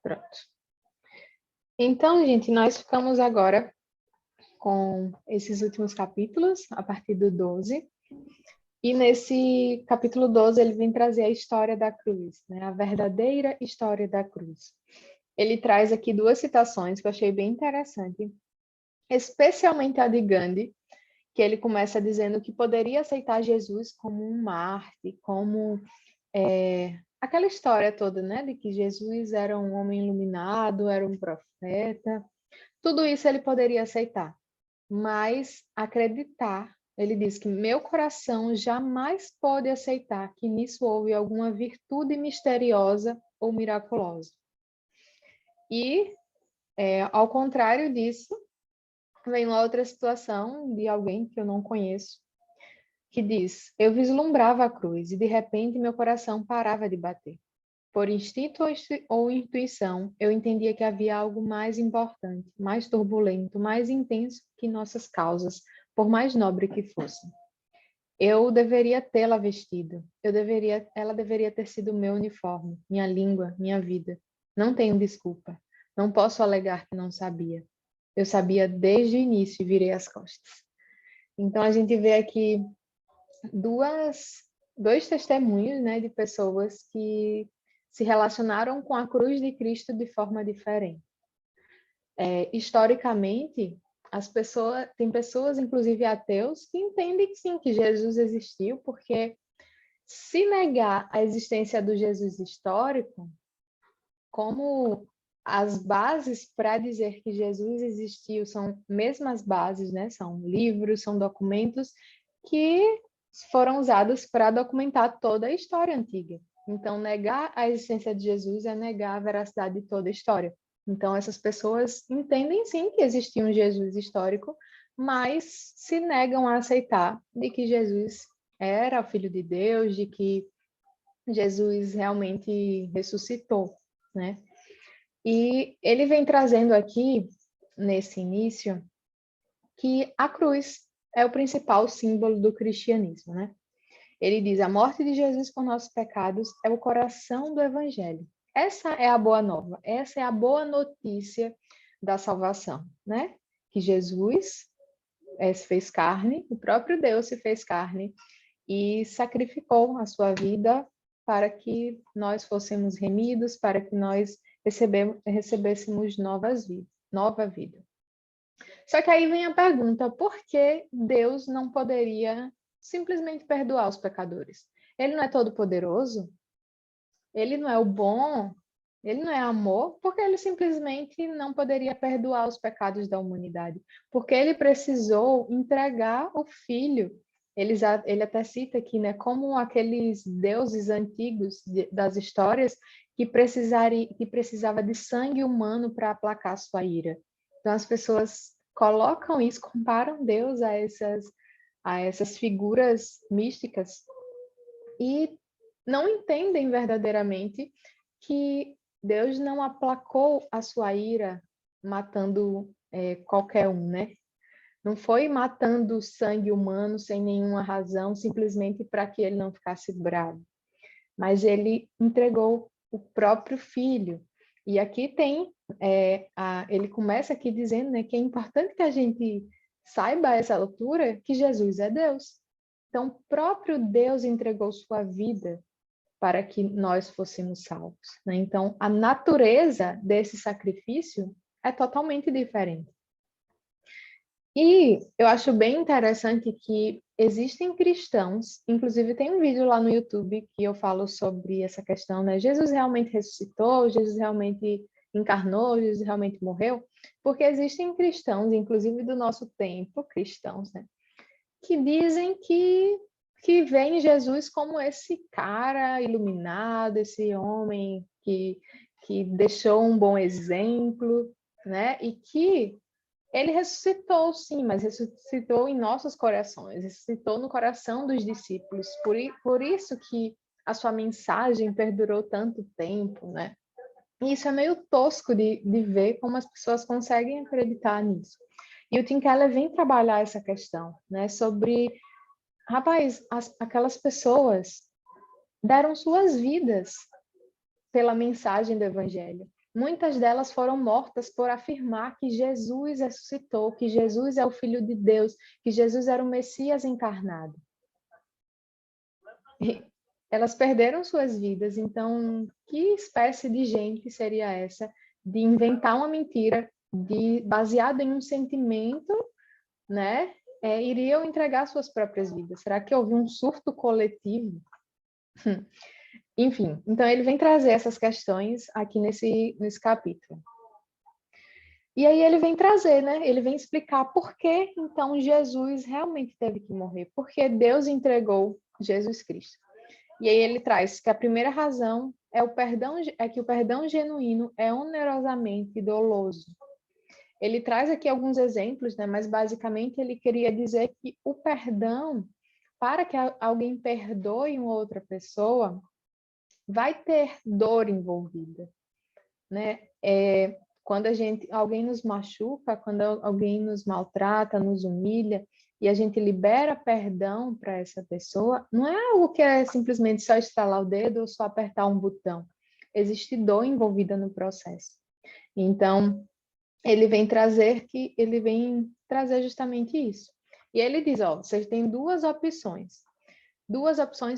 Pronto. Então, gente, nós ficamos agora com esses últimos capítulos, a partir do 12. E nesse capítulo 12, ele vem trazer a história da cruz, né? A verdadeira história da cruz. Ele traz aqui duas citações que eu achei bem interessante, especialmente a de Gandhi, que ele começa dizendo que poderia aceitar Jesus como um Marte, como aquela história toda, né, de que Jesus era um homem iluminado, era um profeta. Tudo isso ele poderia aceitar, mas acreditar, ele diz que meu coração jamais pode aceitar que nisso houve alguma virtude misteriosa ou miraculosa. E, ao contrário disso, vem uma outra situação de alguém que eu não conheço, que diz: eu vislumbrava a cruz e de repente meu coração parava de bater. Por instinto ou intuição, eu entendia que havia algo mais importante, mais turbulento, mais intenso que nossas causas, por mais nobre que fossem. Eu deveria tê-la vestido. Ela deveria ter sido meu uniforme, minha língua, minha vida. Não tenho desculpa. Não posso alegar que não sabia. Eu sabia desde o início e virei as costas. Então a gente vê aqui dois testemunhos, né, de pessoas que se relacionaram com a cruz de Cristo de forma diferente. Historicamente, tem pessoas, inclusive ateus, que entendem que sim, que Jesus existiu, porque se negar a existência do Jesus histórico, como as bases para dizer que Jesus existiu são mesmas bases, né? São livros, são documentos que foram usados para documentar toda a história antiga. Então, negar a existência de Jesus é negar a veracidade de toda a história. Então, essas pessoas entendem sim que existia um Jesus histórico, mas se negam a aceitar de que Jesus era o Filho de Deus, de que Jesus realmente ressuscitou, né? E ele vem trazendo aqui, nesse início, que a cruz é o principal símbolo do cristianismo, né? Ele diz: a morte de Jesus por nossos pecados é o coração do evangelho. Essa é a boa nova, essa é a boa notícia da salvação, né? Que Jesus se fez carne, o próprio Deus se fez carne e sacrificou a sua vida para que nós fôssemos remidos, para que nós recebêssemos nova vida. Só que aí vem a pergunta: por que Deus não poderia simplesmente perdoar os pecadores? Ele não é todo-poderoso? Ele não é o bom? Ele não é amor? Por que ele simplesmente não poderia perdoar os pecados da humanidade? Porque ele precisou entregar o filho. Ele até cita aqui, né, como aqueles deuses antigos das histórias que precisava de sangue humano para aplacar sua ira. Então as pessoas colocam isso, comparam Deus a essas figuras místicas e não entendem verdadeiramente que Deus não aplacou a sua ira matando qualquer um, né? Não foi matando sangue humano sem nenhuma razão, simplesmente para que ele não ficasse bravo. Mas ele entregou o próprio filho. E aqui tem, ele começa aqui dizendo, né, que é importante que a gente saiba a essa altura que Jesus é Deus. Então, o próprio Deus entregou sua vida para que nós fôssemos salvos, né? Então, a natureza desse sacrifício é totalmente diferente. E eu acho bem interessante que existem cristãos, inclusive tem um vídeo lá no YouTube que eu falo sobre essa questão, né? Jesus realmente ressuscitou, Jesus realmente encarnou, Jesus realmente morreu, porque existem cristãos, inclusive do nosso tempo, cristãos, né? Que dizem que veem Jesus como esse cara iluminado, esse homem que deixou um bom exemplo, né? E que ele ressuscitou, sim, mas ressuscitou em nossos corações, ressuscitou no coração dos discípulos. Por isso que a sua mensagem perdurou tanto tempo, né? E isso é meio tosco de ver como as pessoas conseguem acreditar nisso. E o Tim Keller vem trabalhar essa questão, né? Sobre, rapaz, aquelas pessoas deram suas vidas pela mensagem do Evangelho. muitas delas foram mortas por afirmar que Jesus ressuscitou, que Jesus é o Filho de Deus, que Jesus era o Messias encarnado. E elas perderam suas vidas, então que espécie de gente seria essa de inventar uma mentira baseada em um sentimento, né? Iriam entregar suas próprias vidas? Será que houve um surto coletivo? Enfim, então ele vem trazer essas questões aqui nesse capítulo. E aí ele vem trazer, né? Ele vem explicar por que então Jesus realmente teve que morrer, porque Deus entregou Jesus Cristo. E aí ele traz que a primeira razão é que o perdão genuíno é onerosamente doloso. Ele traz aqui alguns exemplos, né? Mas basicamente ele queria dizer que o perdão, para que alguém perdoe uma outra pessoa, vai ter dor envolvida, né? Quando alguém nos machuca, quando alguém nos maltrata, nos humilha, e a gente libera perdão para essa pessoa, não é algo que é simplesmente só estralar o dedo ou só apertar um botão. Existe dor envolvida no processo. Então, ele vem trazer justamente isso. E ele diz, ó, vocês têm duas opções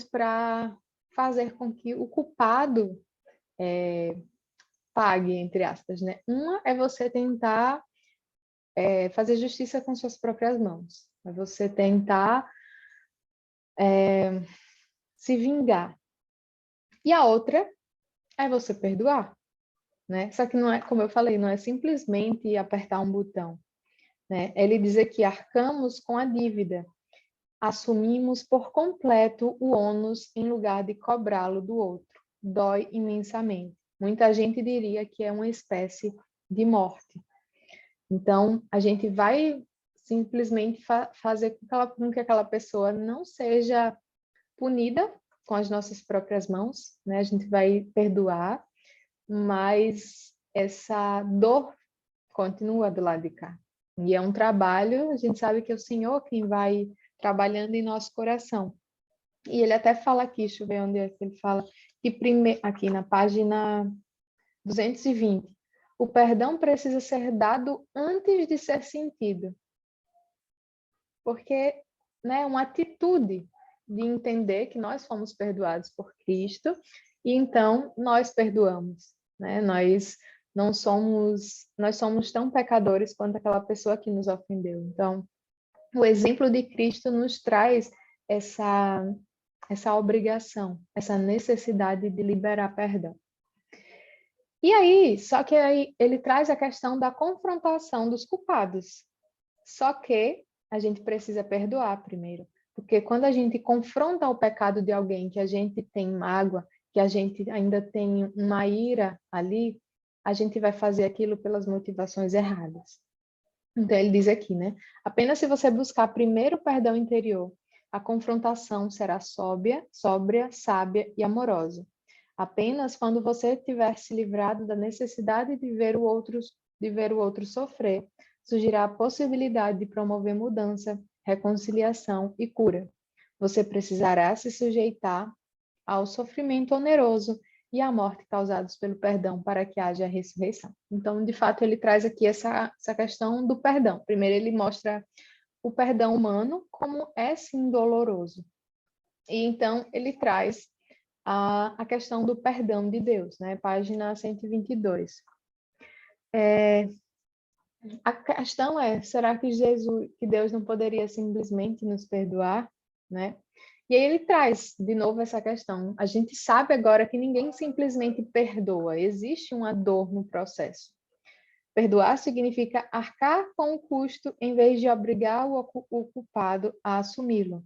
para fazer com que o culpado pague, entre aspas, né? Uma é você tentar fazer justiça com suas próprias mãos. É você tentar se vingar. E a outra é você perdoar, né? Só que não é, como eu falei, não é simplesmente apertar um botão, né? Ele diz que arcamos com a dívida, assumimos por completo o ônus em lugar de cobrá-lo do outro. Dói imensamente. Muita gente diria que é uma espécie de morte. Então, a gente vai simplesmente fazer com que aquela pessoa não seja punida com as nossas próprias mãos, né? A gente vai perdoar, mas essa dor continua do lado de cá. E é um trabalho, a gente sabe que é o Senhor quem vai trabalhando em nosso coração. E ele até fala aqui, deixa eu ver onde é que ele fala, que aqui na página 220, o perdão precisa ser dado antes de ser sentido. Porque, né, uma atitude de entender que nós fomos perdoados por Cristo e então nós perdoamos, né? Nós somos tão pecadores quanto aquela pessoa que nos ofendeu. Então, o exemplo de Cristo nos traz essa obrigação, essa necessidade de liberar perdão. E aí, só que aí ele traz a questão da confrontação dos culpados. Só que a gente precisa perdoar primeiro. Porque quando a gente confronta o pecado de alguém que a gente tem mágoa, que a gente ainda tem uma ira ali, a gente vai fazer aquilo pelas motivações erradas. Então ele diz aqui, né? Apenas se você buscar primeiro o perdão interior, a confrontação será sóbria, sábia e amorosa. Apenas quando você tiver se livrado da necessidade de ver o outro sofrer, surgirá a possibilidade de promover mudança, reconciliação e cura. Você precisará se sujeitar ao sofrimento oneroso e à morte causados pelo perdão para que haja ressurreição. Então, de fato, ele traz aqui essa questão do perdão. Primeiro, ele mostra o perdão humano como é sim doloroso. E então, ele traz a questão do perdão de Deus, né? Página 122. A questão é, será que Deus não poderia simplesmente nos perdoar, né? E aí ele traz de novo essa questão. A gente sabe agora que ninguém simplesmente perdoa, existe uma dor no processo. Perdoar significa arcar com o custo em vez de obrigar o culpado a assumi-lo,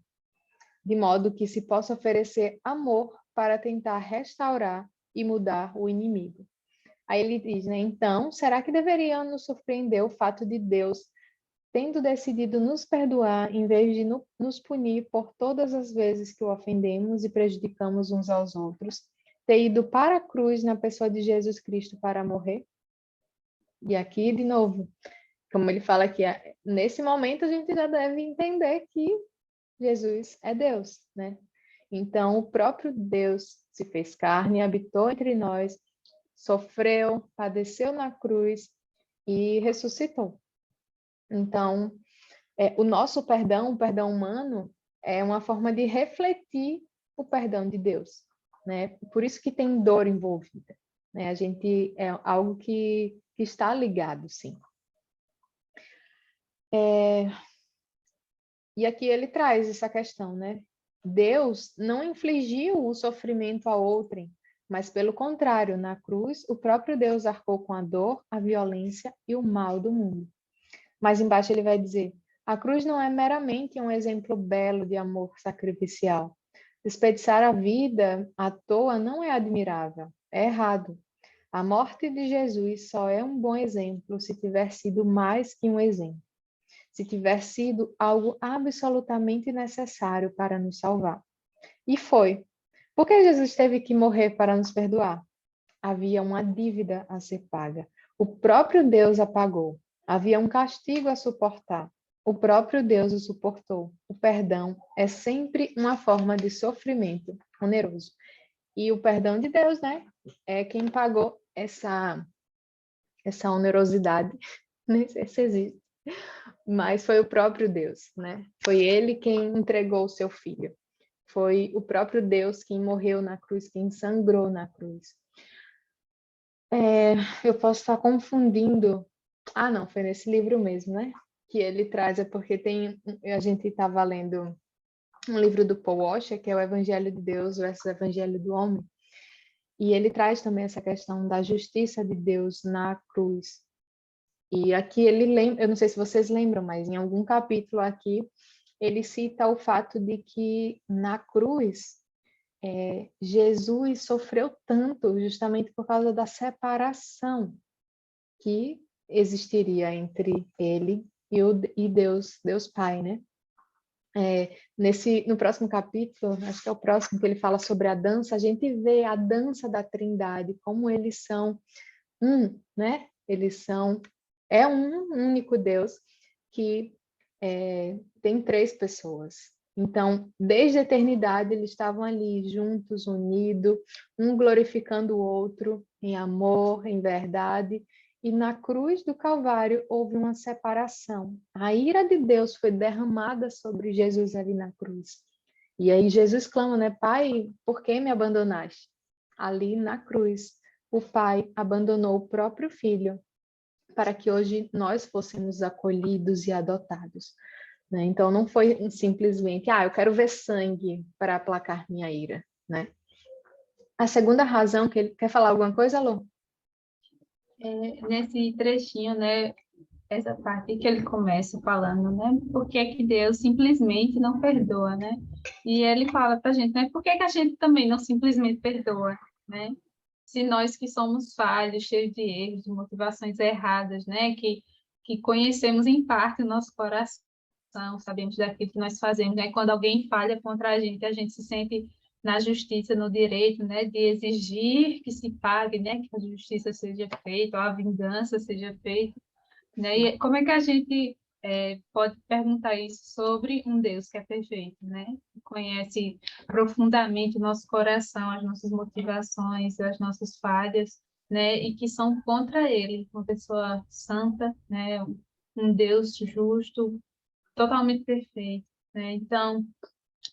de modo que se possa oferecer amor para tentar restaurar e mudar o inimigo. Aí ele diz, né? Então, será que deveria nos surpreender o fato de Deus, tendo decidido nos perdoar, em vez de nos punir por todas as vezes que o ofendemos e prejudicamos uns aos outros, ter ido para a cruz na pessoa de Jesus Cristo para morrer? E aqui, de novo, como ele fala aqui, nesse momento a gente já deve entender que Jesus é Deus, né? Então, o próprio Deus se fez carne, habitou entre nós, sofreu, padeceu na cruz e ressuscitou. Então, o nosso perdão, o perdão humano, é uma forma de refletir o perdão de Deus, né? Por isso que tem dor envolvida, né? A gente é algo que está ligado, sim. E aqui ele traz essa questão, né? Deus não infligiu o sofrimento a outrem, mas pelo contrário, na cruz, o próprio Deus arcou com a dor, a violência e o mal do mundo. Mais embaixo ele vai dizer: a cruz não é meramente um exemplo belo de amor sacrificial. Desperdiçar a vida à toa não é admirável, é errado. A morte de Jesus só é um bom exemplo se tiver sido mais que um exemplo, se tiver sido algo absolutamente necessário para nos salvar. E foi. Por que Jesus teve que morrer para nos perdoar? Havia uma dívida a ser paga. O próprio Deus a pagou. Havia um castigo a suportar. O próprio Deus o suportou. O perdão é sempre uma forma de sofrimento oneroso. E o perdão de Deus, né? É quem pagou essa onerosidade. Nem sei se existe. Mas foi o próprio Deus, né? Foi ele quem entregou o seu filho. Foi o próprio Deus quem morreu na cruz, quem sangrou na cruz. Eu posso estar confundindo. Ah, não, foi nesse livro mesmo, né? Que ele traz, é porque a gente estava lendo um livro do Paul Washer, que é o Evangelho de Deus versus o Evangelho do Homem. E ele traz também essa questão da justiça de Deus na cruz. E aqui ele lembra, eu não sei se vocês lembram, mas em algum capítulo aqui, ele cita o fato de que na cruz Jesus sofreu tanto justamente por causa da separação que existiria entre ele e Deus Pai, né? No próximo capítulo, acho que é o próximo que ele fala sobre a dança, a gente vê a dança da Trindade, como eles são né? É um único Deus que tem três pessoas. Então, desde a eternidade, eles estavam ali juntos, unidos, um glorificando o outro em amor, em verdade. E na cruz do Calvário houve uma separação. A ira de Deus foi derramada sobre Jesus ali na cruz. E aí Jesus clama, né? Pai, por que me abandonaste? Ali na cruz, o Pai abandonou o próprio Filho para que hoje nós fôssemos acolhidos e adotados, né? Então não foi simplesmente, eu quero ver sangue para aplacar minha ira, né? A segunda razão que ele quer falar alguma coisa, Alô? Nesse trechinho, né, essa parte que ele começa falando, né, por que que Deus simplesmente não perdoa, né? E ele fala para a gente, né, por que que a gente também não simplesmente perdoa, né? Se nós que somos falhos, cheios de erros, de motivações erradas, né, que conhecemos em parte o nosso coração, sabemos daquilo que nós fazemos, né? Quando alguém falha contra a gente se sente na justiça, no direito, né, de exigir que se pague, né, que a justiça seja feita, ou a vingança seja feita, né? E como é que a gente pode perguntar isso sobre um Deus que é perfeito, né? Que conhece profundamente o nosso coração, as nossas motivações, as nossas falhas, né? E que são contra Ele, uma pessoa santa, né? Um Deus justo, totalmente perfeito, né? Então,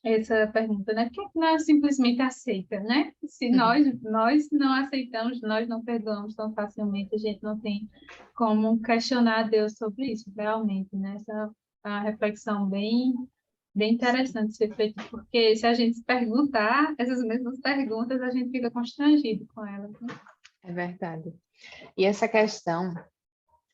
essa pergunta, né? Por que nós simplesmente aceita, né? Se nós não aceitamos, nós não perdoamos tão facilmente, a gente não tem como questionar Deus sobre isso, realmente, né? Essa é uma reflexão bem interessante de ser feita, porque se a gente se perguntar essas mesmas perguntas, a gente fica constrangido com elas, né? É verdade. E essa questão,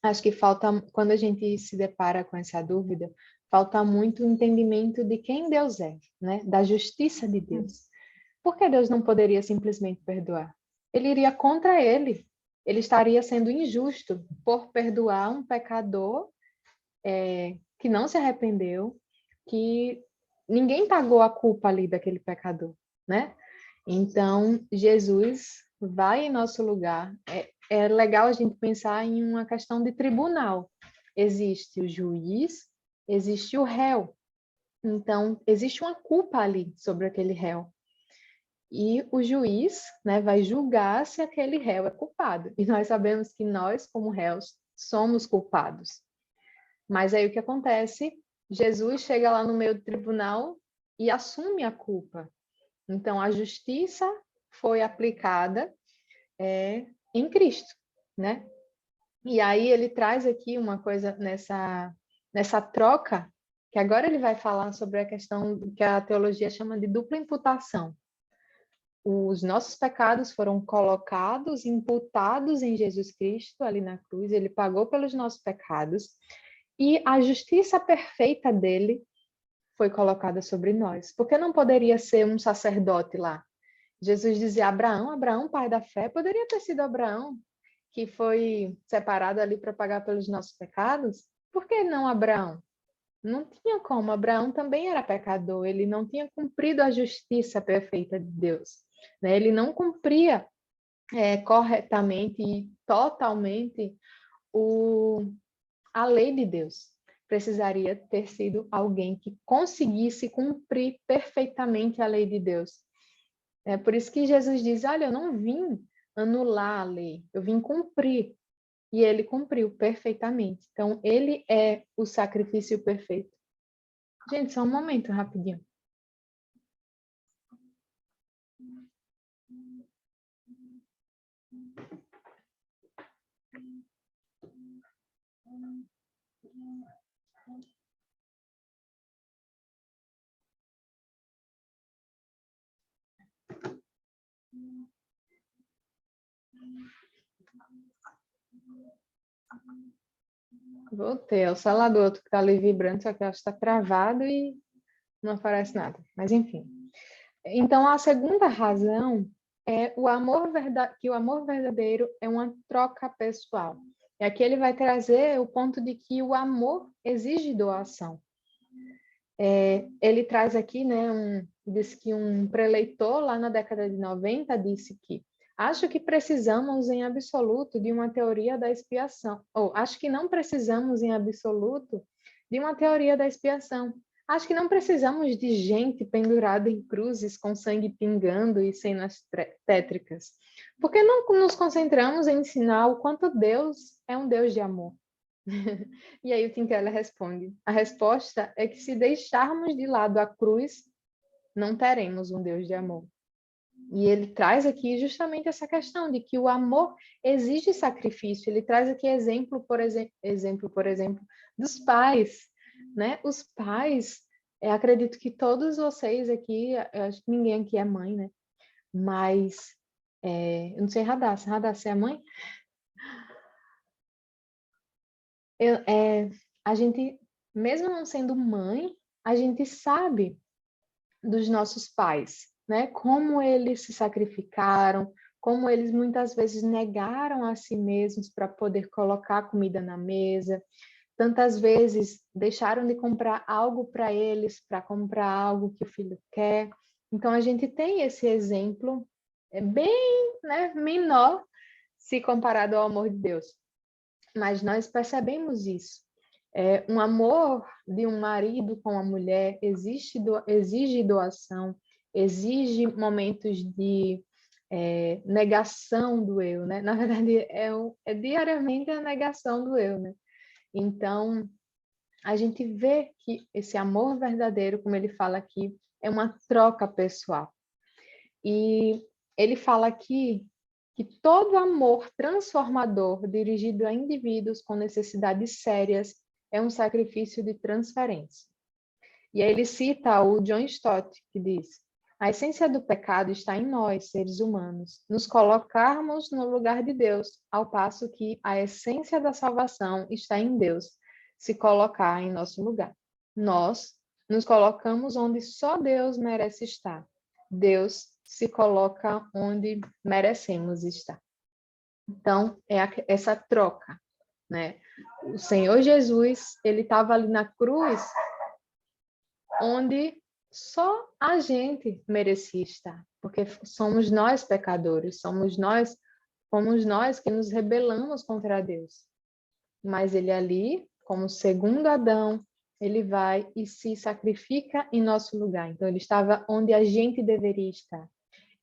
acho que falta, quando a gente se depara com essa dúvida, falta muito o entendimento de quem Deus é, né? Da justiça de Deus. Por que Deus não poderia simplesmente perdoar? Ele iria contra ele. Ele estaria sendo injusto por perdoar um pecador que não se arrependeu, que ninguém pagou a culpa ali daquele pecador, né? Então, Jesus vai em nosso lugar. É legal a gente pensar em uma questão de tribunal. Existe o juiz, existe o réu. Então, existe uma culpa ali sobre aquele réu. e o juiz, né, vai julgar se aquele réu é culpado. E nós sabemos que nós, como réus, somos culpados. Mas aí o que acontece? Jesus chega lá no meio do tribunal e assume a culpa. Então, a justiça foi aplicada em Cristo, né? E aí ele traz aqui uma coisa nessa troca, que agora ele vai falar sobre a questão que a teologia chama de dupla imputação. Os nossos pecados foram colocados, imputados em Jesus Cristo, ali na cruz, ele pagou pelos nossos pecados, e a justiça perfeita dele foi colocada sobre nós. Porque não poderia ser um sacerdote lá? Jesus dizia Abraão, Abraão, pai da fé, poderia ter sido Abraão, que foi separado ali para pagar pelos nossos pecados? Por que não Abraão? Não tinha como, Abraão também era pecador, ele não tinha cumprido a justiça perfeita de Deus, né? Ele não cumpria corretamente e totalmente a lei de Deus. Precisaria ter sido alguém que conseguisse cumprir perfeitamente a lei de Deus. É por isso que Jesus diz, olha, eu não vim anular a lei, eu vim cumprir. E ele cumpriu perfeitamente. Então, ele é o sacrifício perfeito. Gente, só um momento, rapidinho. Voltei. É o celular do outro que está ali vibrando, só que eu acho que está travado e não aparece nada. Mas, enfim. Então, a segunda razão é que o amor verdadeiro é uma troca pessoal. E aqui ele vai trazer o ponto de que o amor exige doação. Ele traz aqui, né, diz que um preleitor lá na década de 90 disse que acho que precisamos em absoluto de uma teoria da expiação, ou acho que não precisamos em absoluto de uma teoria da expiação. Acho que não precisamos de gente pendurada em cruzes com sangue pingando e cenas tétricas. Por que não nos concentramos em ensinar o quanto Deus é um Deus de amor? E aí o Tim Keller responde, a resposta é que se deixarmos de lado a cruz, não teremos um Deus de amor. E ele traz aqui justamente essa questão de que o amor exige sacrifício. Ele traz aqui exemplo, por exemplo, dos pais, né? Os pais, acredito que todos vocês aqui, eu acho que ninguém aqui é mãe, né? Mas, eu não sei, Radassa é a mãe? A gente, mesmo não sendo mãe, a gente sabe dos nossos pais, né? Como eles se sacrificaram, como eles muitas vezes negaram a si mesmos para poder colocar comida na mesa. Tantas vezes deixaram de comprar algo para eles, para comprar algo que o filho quer. Então a gente tem esse exemplo bem, né, menor se comparado ao amor de Deus. Mas nós percebemos isso. Um amor de um marido com a mulher exige doação, exige momentos de negação do eu, né? Na verdade, é diariamente a negação do eu, né? Então, a gente vê que esse amor verdadeiro, como ele fala aqui, é uma troca pessoal. E ele fala aqui que todo amor transformador dirigido a indivíduos com necessidades sérias é um sacrifício de transferência. E aí ele cita o John Stott, que diz: a essência do pecado está em nós, seres humanos, nos colocarmos no lugar de Deus, ao passo que a essência da salvação está em Deus, se colocar em nosso lugar. Nós nos colocamos onde só Deus merece estar. Deus se coloca onde merecemos estar. Então, essa troca, né? O Senhor Jesus, ele estava ali na cruz, onde só a gente merecia estar, porque somos nós pecadores, fomos nós que nos rebelamos contra Deus. Mas ele ali, como segundo Adão, ele vai e se sacrifica em nosso lugar. Então, ele estava onde a gente deveria estar.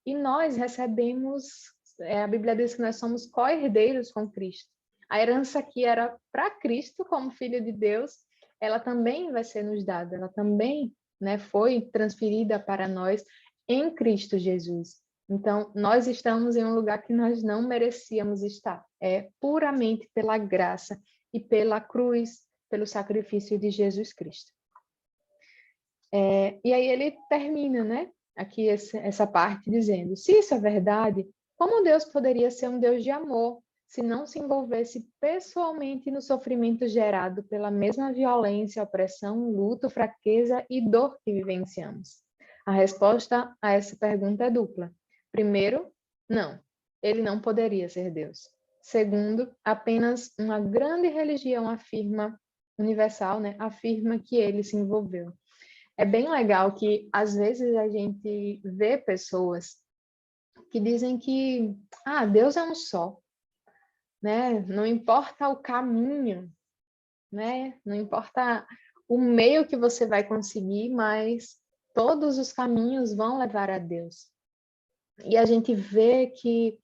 e nós recebemos, a Bíblia diz que nós somos co-herdeiros com Cristo. A herança que era para Cristo, como Filho de Deus, ela também vai ser nos dada, ela também, né, foi transferida para nós em Cristo Jesus. Então, nós estamos em um lugar que nós não merecíamos estar. É puramente pela graça e pela cruz, pelo sacrifício de Jesus Cristo. E aí ele termina, né, aqui essa parte dizendo: se isso é verdade, como Deus poderia ser um Deus de amor se não se envolvesse pessoalmente no sofrimento gerado pela mesma violência, opressão, luto, fraqueza e dor que vivenciamos? A resposta a essa pergunta é dupla. Primeiro, não, ele não poderia ser Deus. Segundo, apenas uma grande religião universal, né, afirma que ele se envolveu. É bem legal que, às vezes, a gente vê pessoas que dizem que Deus é um só, né? Não importa o caminho, né? Não importa o meio que você vai conseguir, mas todos os caminhos vão levar a Deus. E a gente vê que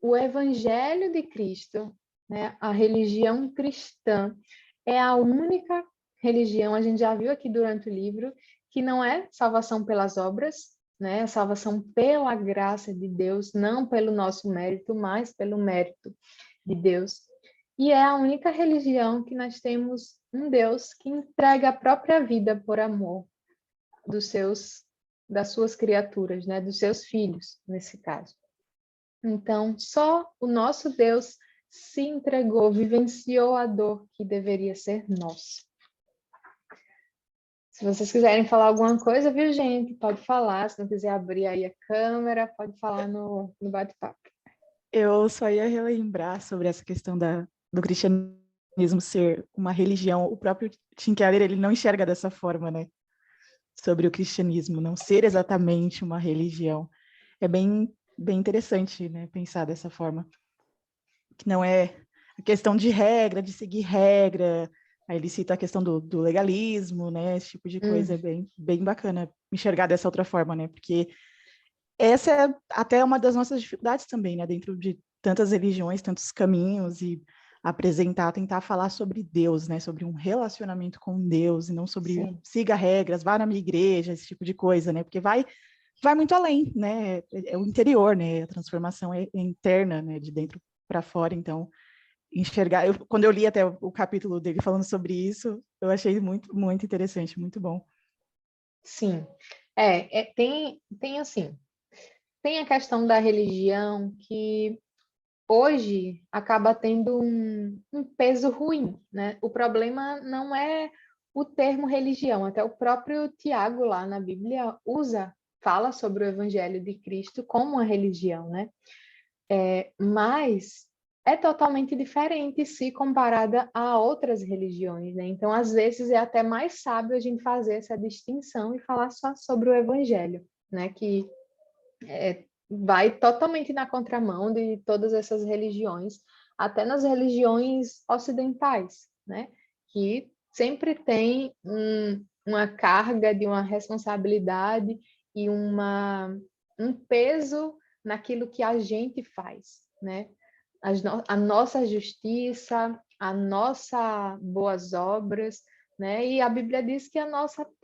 o Evangelho de Cristo, né? A religião cristã, é a única religião, a gente já viu aqui durante o livro, que não é salvação pelas obras, né? É salvação pela graça de Deus, não pelo nosso mérito, mas pelo mérito de Deus. E é a única religião que nós temos um Deus que entrega a própria vida por amor das suas criaturas, né? Dos seus filhos, nesse caso. Então, só o nosso Deus se entregou, vivenciou a dor que deveria ser nossa. Se vocês quiserem falar alguma coisa, viu, gente? Pode falar. Se não quiser abrir aí a câmera, pode falar no bate-papo. Eu só ia relembrar sobre essa questão do cristianismo ser uma religião. O próprio Tim Keller, ele não enxerga dessa forma, né? Sobre o cristianismo não ser exatamente uma religião. É bem interessante, né? Pensar dessa forma. Que não é a questão de regra, de seguir regra. Aí ele cita a questão do legalismo, né? Esse tipo de coisa é bem bacana enxergar dessa outra forma, né? Porque essa é até uma das nossas dificuldades também, né? Dentro de tantas religiões, tantos caminhos, e tentar falar sobre Deus, né? Sobre um relacionamento com Deus, e não sobre siga regras, vá na minha igreja, esse tipo de coisa, né? Porque vai muito além, né? É o interior, né? A transformação é interna, né? De dentro para fora, então enxergar. Quando eu li até o capítulo dele falando sobre isso, eu achei muito, muito interessante, muito bom. Sim. Tem assim, tem a questão da religião que hoje acaba tendo um peso ruim, né? O problema não é o termo religião, até o próprio Tiago lá na Bíblia fala sobre o Evangelho de Cristo como uma religião, né? Mas é totalmente diferente se comparada a outras religiões, né? Então, às vezes, é até mais sábio a gente fazer essa distinção e falar só sobre o Evangelho, né? Que vai totalmente na contramão de todas essas religiões, até nas religiões ocidentais, né? Que sempre tem uma carga de uma responsabilidade e um peso naquilo que a gente faz, né? A nossa justiça, a nossa boas obras, né? E a Bíblia diz que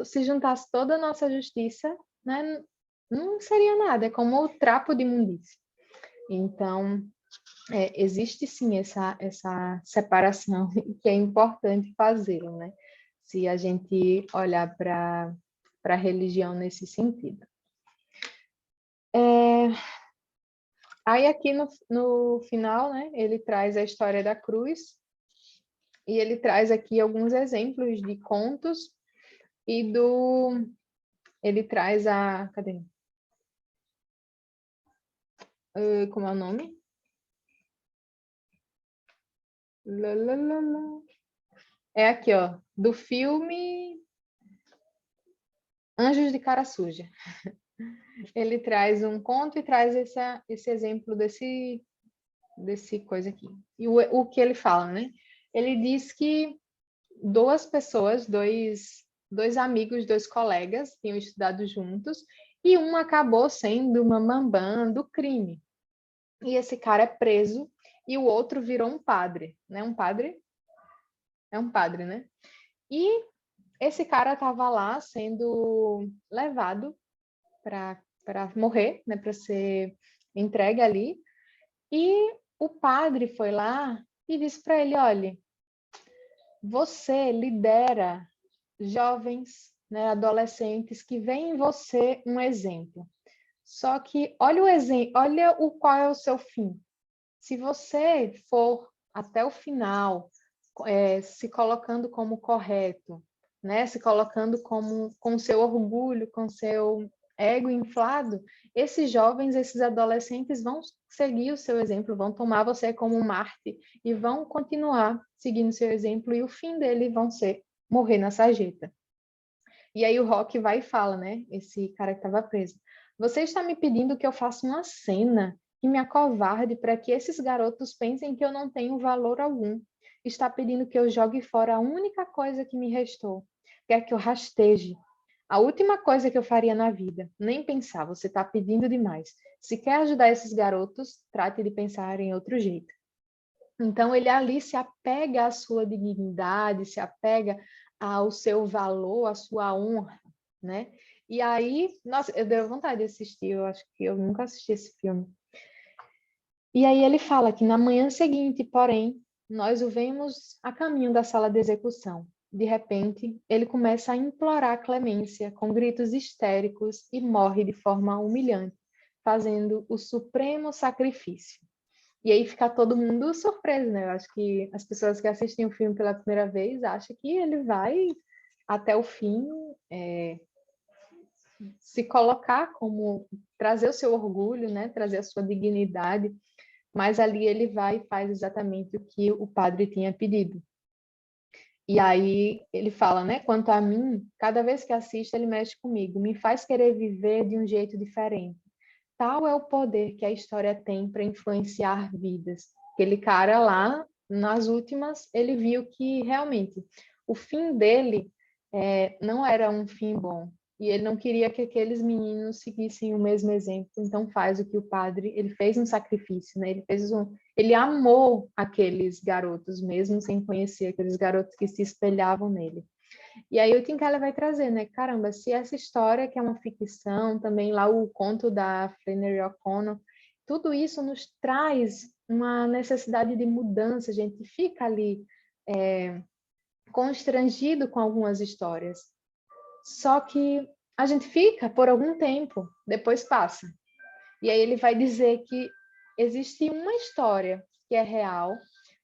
se juntasse toda a nossa justiça, né, não seria nada, é como o trapo de imundícia. Então, existe sim essa separação que é importante fazê-la, né? Se a gente olhar para a religião nesse sentido. Aí aqui no final, né, ele traz a história da cruz e ele traz aqui alguns exemplos de contos e ele traz cadê? Como é o nome? É aqui, ó, do filme Anjos de Cara Suja. Ele traz um conto e traz esse exemplo desse coisa aqui. E o que ele fala, né? Ele diz que duas pessoas, dois amigos, dois colegas, tinham estudado juntos e um acabou sendo uma mambã do crime. E esse cara é preso e o outro virou um padre, né? Um padre? É um padre, né? E esse cara estava lá sendo levado para morrer, né? Para ser entregue ali. E o padre foi lá e disse para ele: olha, você lidera jovens, né, adolescentes que veem em você um exemplo. Só que olha o exemplo, olha qual é o seu fim. Se você for até o final, se colocando como correto, né, se colocando como com seu orgulho, com seu ego inflado, esses jovens, esses adolescentes vão seguir o seu exemplo, vão tomar você como um mártir e vão continuar seguindo o seu exemplo e o fim dele vão ser morrer na sarjeta. E aí o Rock vai e fala, né? Esse cara que estava preso. Você está me pedindo que eu faça uma cena que me acovarde para que esses garotos pensem que eu não tenho valor algum. Está pedindo que eu jogue fora a única coisa que me restou. Quer que eu rasteje. A última coisa que eu faria na vida. Nem pensar, você está pedindo demais. Se quer ajudar esses garotos, trate de pensar em outro jeito. Então, ele ali se apega à sua dignidade, se apega ao seu valor, à sua honra, né? E aí, nossa, eu dei vontade de assistir, eu acho que eu nunca assisti esse filme. E aí ele fala que na manhã seguinte, porém, nós o vemos a caminho da sala de execução. De repente, ele começa a implorar clemência com gritos histéricos e morre de forma humilhante, fazendo o supremo sacrifício. E aí fica todo mundo surpreso, né? Eu acho que as pessoas que assistem o filme pela primeira vez acham que ele vai até o fim se colocar como trazer o seu orgulho, né? Trazer a sua dignidade, mas ali ele vai e faz exatamente o que o padre tinha pedido. E aí ele fala, né? Quanto a mim, cada vez que assisto ele mexe comigo, me faz querer viver de um jeito diferente. Tal é o poder que a história tem para influenciar vidas. Aquele cara lá, nas últimas, ele viu que realmente o fim dele não era um fim bom. E ele não queria que aqueles meninos seguissem o mesmo exemplo. Então faz o que o padre, ele fez um sacrifício, né? Ele amou aqueles garotos, mesmo sem conhecer aqueles garotos que se espelhavam nele. E aí o Tim Keller vai trazer, né? Caramba, se essa história que é uma ficção, também lá o conto da Flannery O'Connor, tudo isso nos traz uma necessidade de mudança, a gente fica ali constrangido com algumas histórias. Só que a gente fica por algum tempo, depois passa. E aí ele vai dizer que existe uma história que é real,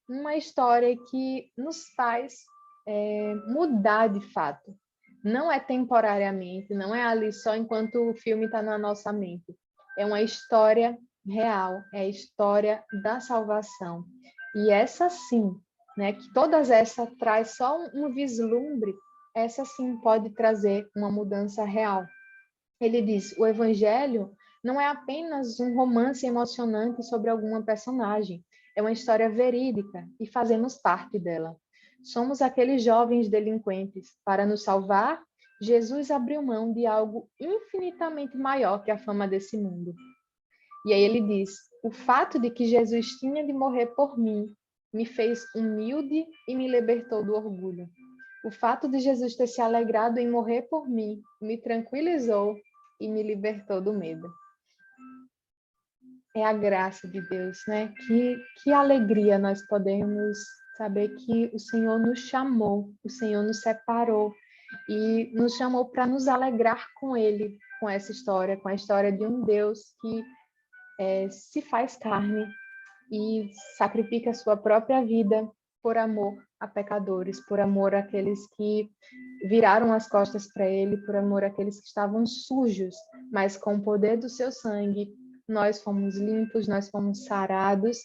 uma história que nos faz mudar de fato. Não é temporariamente, não é ali só enquanto o filme está na nossa mente. É uma história real, é a história da salvação. E essa sim, né, que todas essas traz só um vislumbre, essa sim pode trazer uma mudança real. Ele diz: o evangelho não é apenas um romance emocionante sobre alguma personagem, é uma história verídica e fazemos parte dela. Somos aqueles jovens delinquentes. Para nos salvar, Jesus abriu mão de algo infinitamente maior que a fama desse mundo. E aí ele diz: o fato de que Jesus tinha de morrer por mim me fez humilde e me libertou do orgulho. O fato de Jesus ter se alegrado em morrer por mim me tranquilizou e me libertou do medo. É a graça de Deus, né? Que alegria nós podemos saber que o Senhor nos chamou, o Senhor nos separou e nos chamou para nos alegrar com Ele, com essa história, com a história de um Deus que se faz carne e sacrifica a sua própria vida por amor a pecadores, por amor àqueles que viraram as costas para ele, por amor àqueles que estavam sujos, mas com o poder do seu sangue, nós fomos limpos, nós fomos sarados,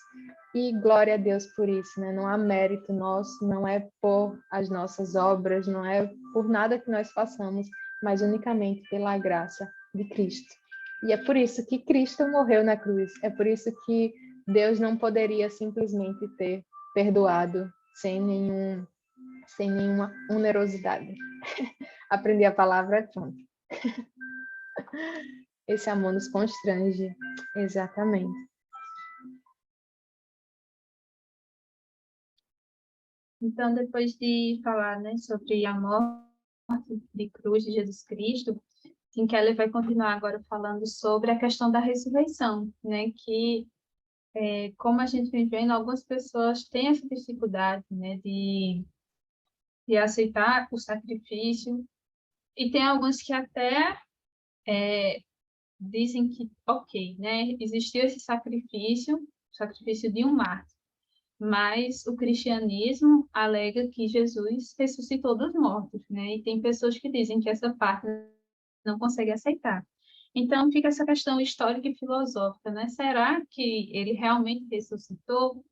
e glória a Deus por isso, né? Não há mérito nosso, não é por as nossas obras, não é por nada que nós façamos, mas unicamente pela graça de Cristo. E é por isso que Cristo morreu na cruz, é por isso que Deus não poderia simplesmente ter perdoado sem nenhuma onerosidade. Aprendi a palavra, pronto. Esse amor nos constrange, exatamente. Então, depois de falar, né, sobre a morte de cruz de Jesus Cristo, Tim Keller vai continuar agora falando sobre a questão da ressurreição, né, que, como a gente vem vendo, algumas pessoas têm essa dificuldade, né, de aceitar o sacrifício, e tem alguns que até dizem que, ok, né, existiu esse sacrifício, o sacrifício de um mártir, mas o cristianismo alega que Jesus ressuscitou dos mortos, né? E tem pessoas que dizem que essa parte não consegue aceitar. Então, fica essa questão histórica e filosófica, né? Será que ele realmente ressuscitou?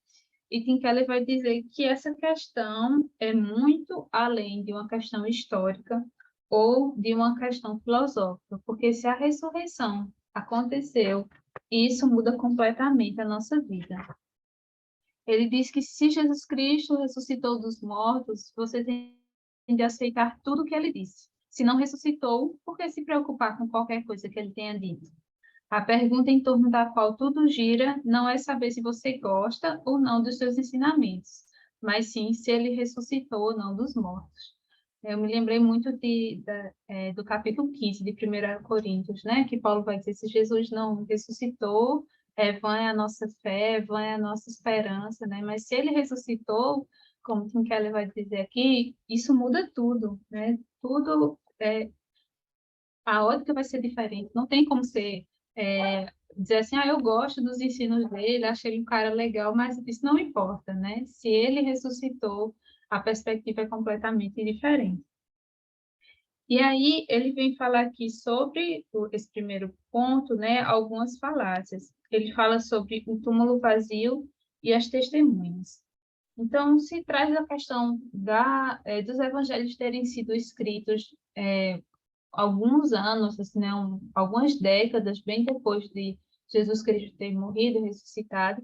E Tim Keller vai dizer que essa questão é muito além de uma questão histórica ou de uma questão filosófica, porque se a ressurreição aconteceu, isso muda completamente a nossa vida. Ele diz que se Jesus Cristo ressuscitou dos mortos, você tem de aceitar tudo o que ele disse. Se não ressuscitou, por que se preocupar com qualquer coisa que ele tenha dito? A pergunta em torno da qual tudo gira não é saber se você gosta ou não dos seus ensinamentos, mas sim se ele ressuscitou ou não dos mortos. Eu me lembrei muito do capítulo 15 de 1 Coríntios, né? Que Paulo vai dizer, se Jesus não ressuscitou, vã é a nossa fé, vã é a nossa esperança, né? Mas se ele ressuscitou, como Tim Keller vai dizer aqui, isso muda tudo, né? Tudo, a ótica vai ser diferente. Não tem como ser dizer assim, eu gosto dos ensinos dele, achei ele um cara legal, mas isso não importa, né? Se ele ressuscitou, a perspectiva é completamente diferente. E aí ele vem falar aqui sobre esse primeiro ponto, né, algumas falácias. Ele fala sobre o túmulo vazio e as testemunhas. Então, se traz a questão dos evangelhos terem sido escritos alguns anos, assim, né, algumas décadas, bem depois de Jesus Cristo ter morrido e ressuscitado,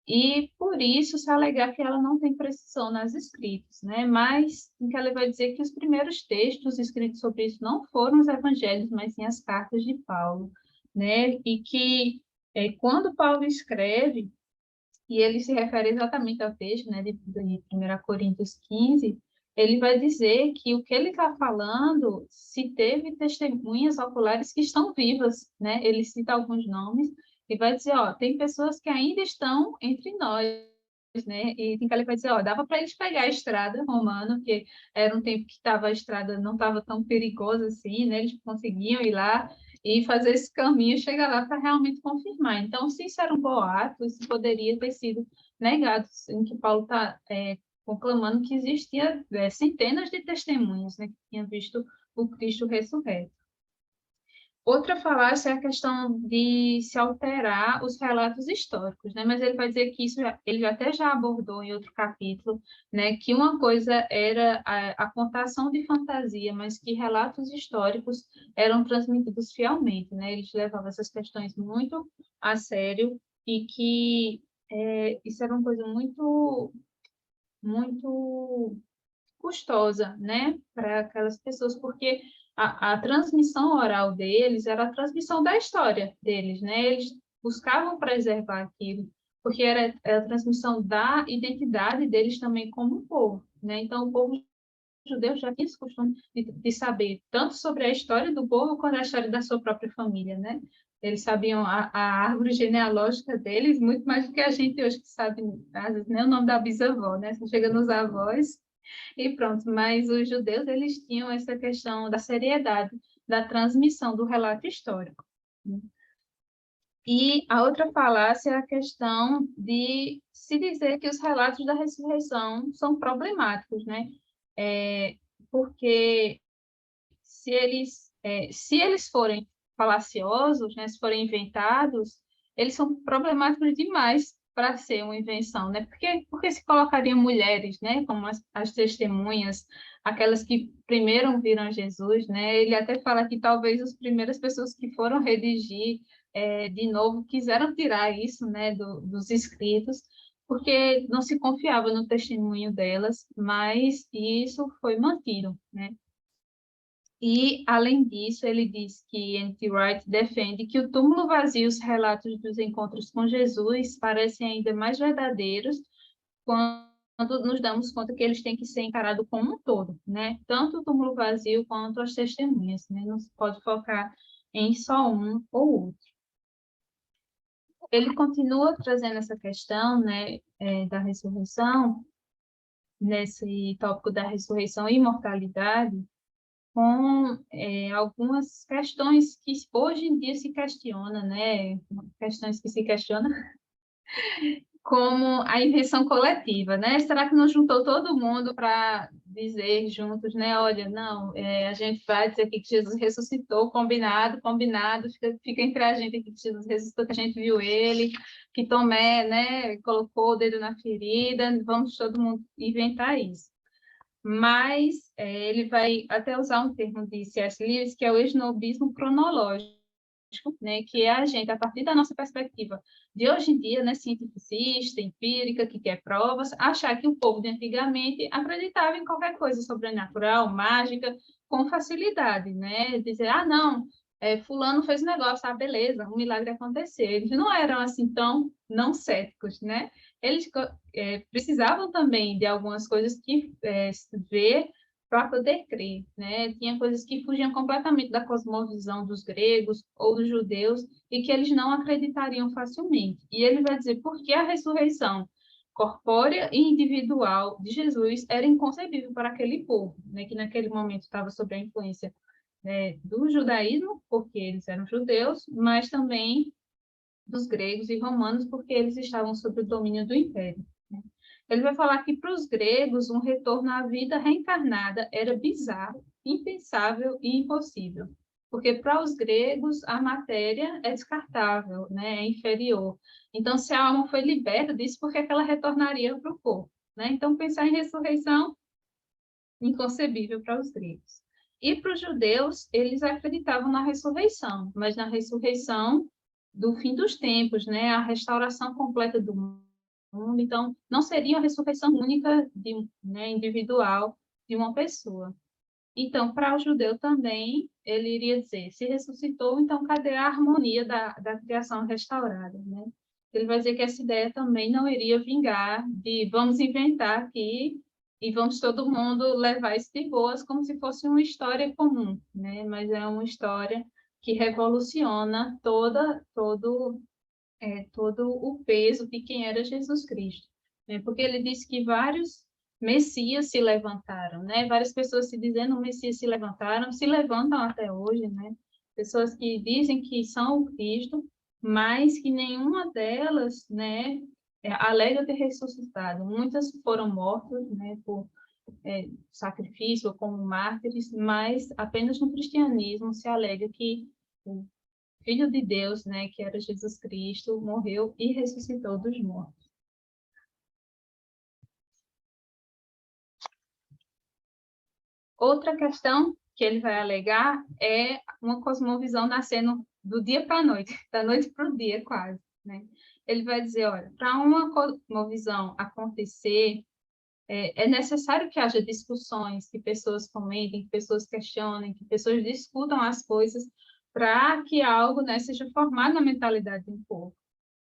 e por isso se alegar que ela não tem precisão nas escritas, né? Mas em que ela vai dizer que os primeiros textos escritos sobre isso não foram os evangelhos, mas sim as cartas de Paulo, né? E que quando Paulo escreve, e ele se refere exatamente ao texto, né, de 1 Coríntios 15, ele vai dizer que o que ele está falando se teve testemunhas oculares que estão vivas, né? Ele cita alguns nomes e vai dizer, tem pessoas que ainda estão entre nós, né? E ele vai dizer, dava para eles pegar a estrada romana, que era um tempo que a estrada não estava tão perigosa assim, né? Eles conseguiam ir lá e fazer esse caminho, chegar lá para realmente confirmar. Então, se isso era um boato, isso poderia ter sido negado, em que Paulo está conclamando que existia centenas de testemunhas, né, que tinham visto o Cristo ressurreto. Outra falácia é a questão de se alterar os relatos históricos, né? Mas ele vai dizer que isso ele até já abordou em outro capítulo, né? Que uma coisa era a contação de fantasia, mas que relatos históricos eram transmitidos fielmente, né? Eles levavam essas questões muito a sério e que isso era uma coisa muito, muito custosa, né? Para aquelas pessoas, porque a transmissão oral deles era a transmissão da história deles, né? Eles buscavam preservar aquilo, porque era a transmissão da identidade deles também como povo, né? Então, o povo judeu já tinha esse costume de saber tanto sobre a história do povo quanto a história da sua própria família, né? Eles sabiam a árvore genealógica deles muito mais do que a gente hoje que sabe, às vezes, nem o nome da bisavó, né? Você chega nos avós, e pronto, mas os judeus, eles tinham essa questão da seriedade da transmissão do relato histórico. E a outra falácia é a questão de se dizer que os relatos da ressurreição são problemáticos, né? Porque se eles forem falaciosos, né, se forem inventados, eles são problemáticos demais para ser uma invenção, né? Porque se colocariam mulheres, né, como as testemunhas, aquelas que primeiro viram Jesus, né? Ele até fala que talvez as primeiras pessoas que foram redigir de novo quiseram tirar isso, né, dos escritos, porque não se confiava no testemunho delas, mas isso foi mantido, né? E, além disso, ele diz que N.T. Wright defende que o túmulo vazio, os relatos dos encontros com Jesus parecem ainda mais verdadeiros quando nos damos conta que eles têm que ser encarados como um todo, né? Tanto o túmulo vazio quanto as testemunhas, né? Não se pode focar em só um ou outro. Ele continua trazendo essa questão, né, da ressurreição, nesse tópico da ressurreição e imortalidade, com algumas questões que hoje em dia se questionam, né? Questões que se questionam, como a invenção coletiva, né? Será que não juntou todo mundo para dizer juntos, né? Olha, não, a gente vai dizer aqui que Jesus ressuscitou, combinado, fica entre a gente aqui que Jesus ressuscitou, que a gente viu ele, que Tomé, né, colocou o dedo na ferida, vamos todo mundo inventar isso. Mas ele vai até usar um termo de C.S. Lewis, que é o esnobismo cronológico, né, que é a gente, a partir da nossa perspectiva de hoje em dia, né, cientificista, empírica, que quer provas, achar que o povo de antigamente acreditava em qualquer coisa sobrenatural, mágica, com facilidade, né? Dizer, não, fulano fez um negócio, beleza, um milagre aconteceu. Eles não eram assim tão não céticos, né? Eles precisavam também de algumas coisas que ver para poder crer, né? Tinha coisas que fugiam completamente da cosmovisão dos gregos ou dos judeus e que eles não acreditariam facilmente. E ele vai dizer por que a ressurreição corpórea e individual de Jesus era inconcebível para aquele povo, né? Que naquele momento estava sob a influência, né, do judaísmo, porque eles eram judeus, mas também dos gregos e romanos, porque eles estavam sob o domínio do império. Ele vai falar que para os gregos um retorno à vida reencarnada era bizarro, impensável e impossível, porque para os gregos a matéria é descartável, né? É inferior. Então, se a alma foi liberta disso, por que ela retornaria para o corpo? Né? Então, pensar em ressurreição, inconcebível para os gregos. E para os judeus, eles acreditavam na ressurreição, mas na ressurreição do fim dos tempos, né? A restauração completa do mundo. Então, não seria uma ressurreição única, né, individual, de uma pessoa. Então, para o judeu também, ele iria dizer, se ressuscitou, então cadê a harmonia da criação restaurada? Né? Ele vai dizer que essa ideia também não iria vingar de vamos inventar aqui e vamos todo mundo levar isso de boas como se fosse uma história comum, né? Mas é uma história que revoluciona todo o peso de quem era Jesus Cristo. Né? Porque ele disse que vários Messias se levantaram, né? Várias pessoas se dizendo Messias se levantam até hoje, né? Pessoas que dizem que são o Cristo, mas que nenhuma delas, né, alega ter ressuscitado. Muitas foram mortas, né, por sacrifício ou como mártires, mas apenas no cristianismo se alega que o Filho de Deus, né, que era Jesus Cristo, morreu e ressuscitou dos mortos. Outra questão que ele vai alegar é uma cosmovisão nascendo do dia para a noite, da noite para o dia quase, né? Ele vai dizer, olha, para uma cosmovisão acontecer, é necessário que haja discussões, que pessoas comentem, que pessoas questionem, que pessoas discutam as coisas para que algo, né, seja formado na mentalidade do povo.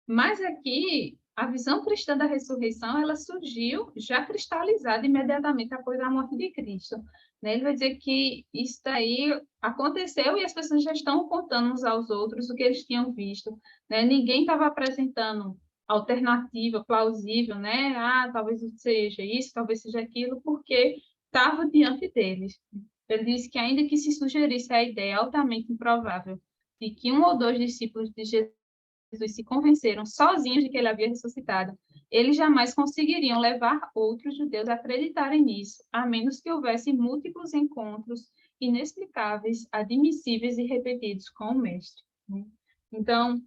Mas aqui, a visão cristã da ressurreição, ela surgiu já cristalizada imediatamente após a morte de Cristo. Né? Ele vai dizer que isso daí aconteceu e as pessoas já estão contando uns aos outros o que eles tinham visto. Né? Ninguém estava apresentando alternativa plausível, né? Talvez seja isso, talvez seja aquilo, porque estava diante deles. Ele disse que ainda que se sugerisse a ideia altamente improvável de que um ou dois discípulos de Jesus se convenceram sozinhos de que ele havia ressuscitado, eles jamais conseguiriam levar outros judeus a acreditarem nisso, a menos que houvesse múltiplos encontros inexplicáveis, admissíveis e repetidos com o Mestre. Né? Então,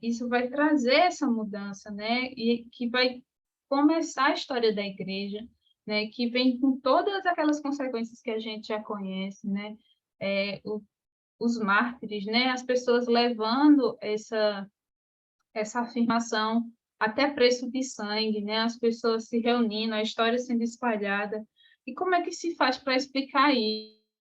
isso vai trazer essa mudança, né? E que vai começar a história da igreja, né? Que vem com todas aquelas consequências que a gente já conhece, né? Os mártires, né? As pessoas levando essa afirmação até preço de sangue, né? As pessoas se reunindo, a história sendo espalhada. E como é que se faz para explicar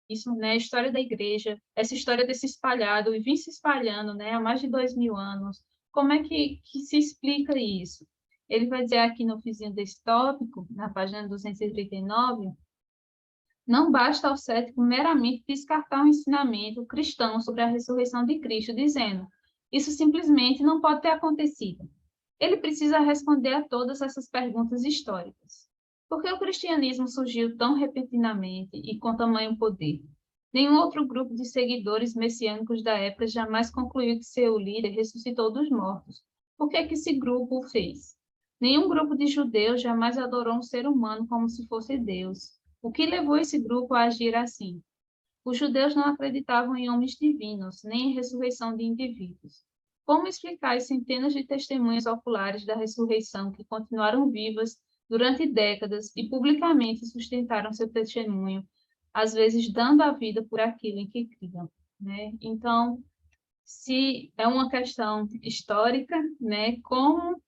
isso, né? A história da igreja, essa história desse espalhado e vem se espalhando, né? Há mais de 2000 anos. Como é que se explica isso? Ele vai dizer aqui no finzinho desse tópico, na página 239, não basta ao cético meramente descartar o ensinamento cristão sobre a ressurreição de Cristo, dizendo, isso simplesmente não pode ter acontecido. Ele precisa responder a todas essas perguntas históricas. Por que o cristianismo surgiu tão repentinamente e com tamanho poder? Nenhum outro grupo de seguidores messiânicos da época jamais concluiu que seu líder ressuscitou dos mortos. Por que esse grupo o fez? Nenhum grupo de judeus jamais adorou um ser humano como se fosse Deus. O que levou esse grupo a agir assim? Os judeus não acreditavam em homens divinos, nem em ressurreição de indivíduos. Como explicar as centenas de testemunhas oculares da ressurreição que continuaram vivas durante décadas e publicamente sustentaram seu testemunho, às vezes dando a vida por aquilo em que criam, né? Então, se é uma questão histórica, né, como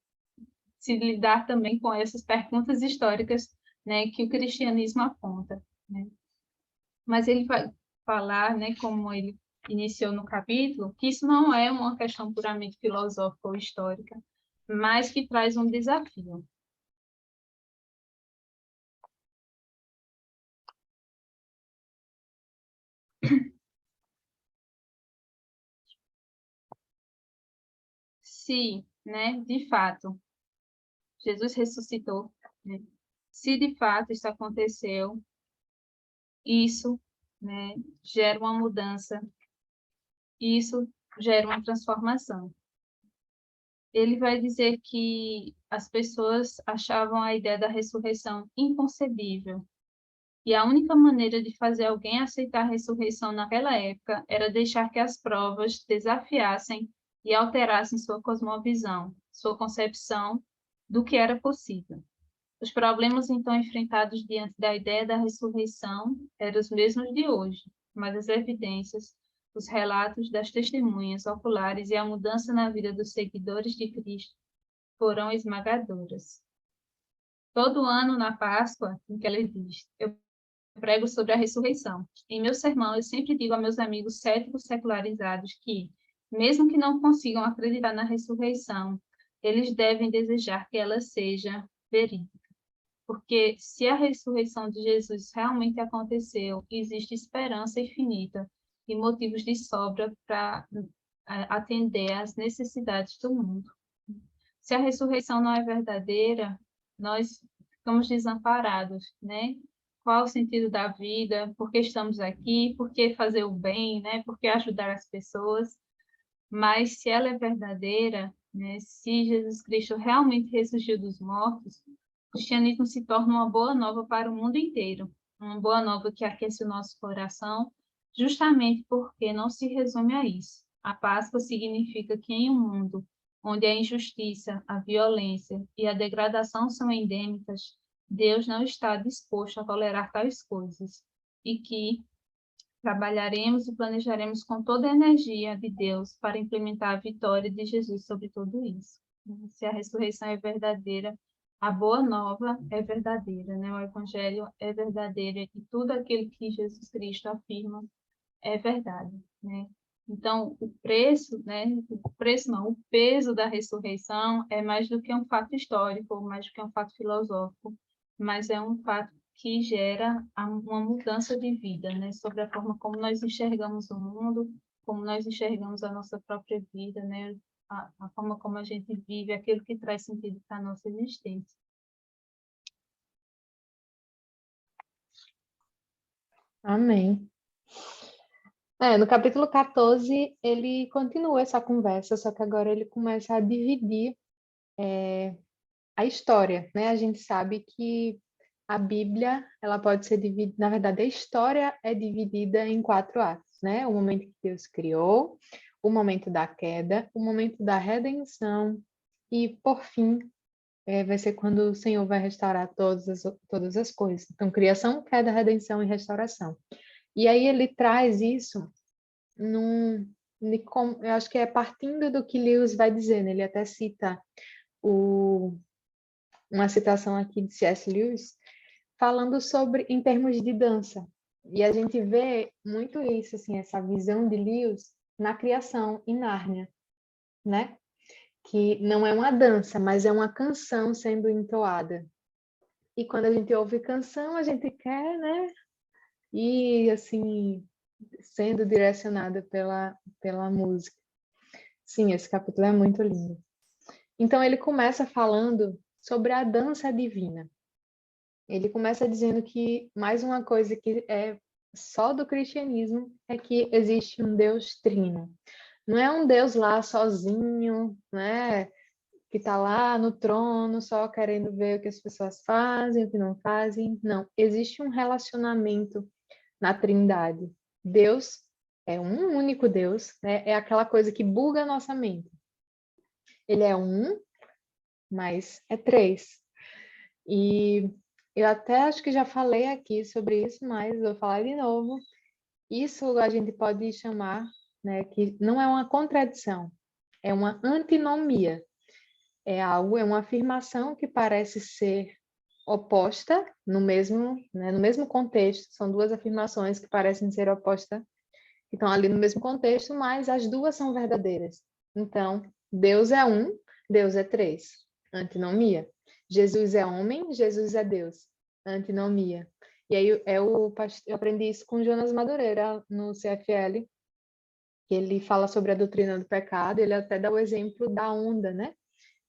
se lidar também com essas perguntas históricas, né, que o cristianismo aponta, né? Mas ele vai falar, né, como ele iniciou no capítulo, que isso não é uma questão puramente filosófica ou histórica, mas que traz um desafio. Se, né, de fato, Jesus ressuscitou, né? Se de fato isso aconteceu, isso, né, gera uma mudança, isso gera uma transformação. Ele vai dizer que as pessoas achavam a ideia da ressurreição inconcebível, e a única maneira de fazer alguém aceitar a ressurreição naquela época era deixar que as provas desafiassem e alterassem sua cosmovisão, sua concepção do que era possível. Os problemas então enfrentados diante da ideia da ressurreição eram os mesmos de hoje, mas as evidências, os relatos das testemunhas oculares e a mudança na vida dos seguidores de Cristo foram esmagadoras. Todo ano, na Páscoa, em que ele diz, eu prego sobre a ressurreição. Em meu sermão, eu sempre digo a meus amigos céticos secularizados que, mesmo que não consigam acreditar na ressurreição, eles devem desejar que ela seja verídica. Porque se a ressurreição de Jesus realmente aconteceu, existe esperança infinita e motivos de sobra para atender às necessidades do mundo. Se a ressurreição não é verdadeira, nós ficamos desamparados, né? Qual o sentido da vida? Por que estamos aqui? Por que fazer o bem, né? Por que ajudar as pessoas? Mas se ela é verdadeira, né? Se Jesus Cristo realmente ressurgiu dos mortos, o cristianismo se torna uma boa nova para o mundo inteiro, uma boa nova que aquece o nosso coração, justamente porque não se resume a isso. A Páscoa significa que em um mundo onde a injustiça, a violência e a degradação são endêmicas, Deus não está disposto a tolerar tais coisas e que trabalharemos e planejaremos com toda a energia de Deus para implementar a vitória de Jesus sobre tudo isso. Se a ressurreição é verdadeira, a boa nova é verdadeira, né? O evangelho é verdadeiro e tudo aquilo que Jesus Cristo afirma é verdade, né? Então, o preço, né? O preço não, o peso da ressurreição é mais do que um fato histórico, ou mais do que um fato filosófico, mas é um fato que gera uma mudança de vida, né? Sobre a forma como nós enxergamos o mundo, como nós enxergamos a nossa própria vida, né? A forma como a gente vive, aquilo que traz sentido para a nossa existência. Amém. No capítulo 14, ele continua essa conversa, só que agora ele começa a dividir a história, né? A gente sabe que a Bíblia, ela pode ser dividida, na verdade, a história é dividida em 4 atos, né? O momento que Deus criou, o momento da queda, o momento da redenção e, por fim, vai ser quando o Senhor vai restaurar todas as coisas. Então, criação, queda, redenção e restauração. E aí ele traz isso eu acho que é partindo do que Lewis vai dizer, né? Ele até cita uma citação aqui de C.S. Lewis, falando sobre, em termos de dança, E a gente vê muito isso, assim, essa visão de Lewis na criação, em Nárnia, né? Que não é uma dança, mas é uma canção sendo entoada. E quando a gente ouve canção, a gente quer, né? E, assim, sendo direcionada pela música. Sim, esse capítulo é muito lindo. Então, ele começa falando sobre a dança divina. Ele começa dizendo que mais uma coisa que é só do cristianismo é que existe um Deus trino. Não é um Deus lá sozinho, né? Que está lá no trono só querendo ver o que as pessoas fazem, o que não fazem. Não, existe um relacionamento na Trindade. Deus é um único Deus, né? É aquela coisa que buga a nossa mente. Ele é um, mas é três. E eu até acho que já falei aqui sobre isso, mas vou falar de novo. Isso a gente pode chamar, né, que não é uma contradição, é uma antinomia. É algo, é uma afirmação que parece ser oposta né, no mesmo contexto. São duas afirmações que parecem ser opostas, que estão ali no mesmo contexto, mas as duas são verdadeiras. Então, Deus é um, Deus é três. Antinomia. Jesus é homem, Jesus é Deus. Antinomia. E aí eu aprendi isso com Jonas Madureira no CFL, que ele fala sobre a doutrina do pecado, ele até dá o exemplo da onda, né?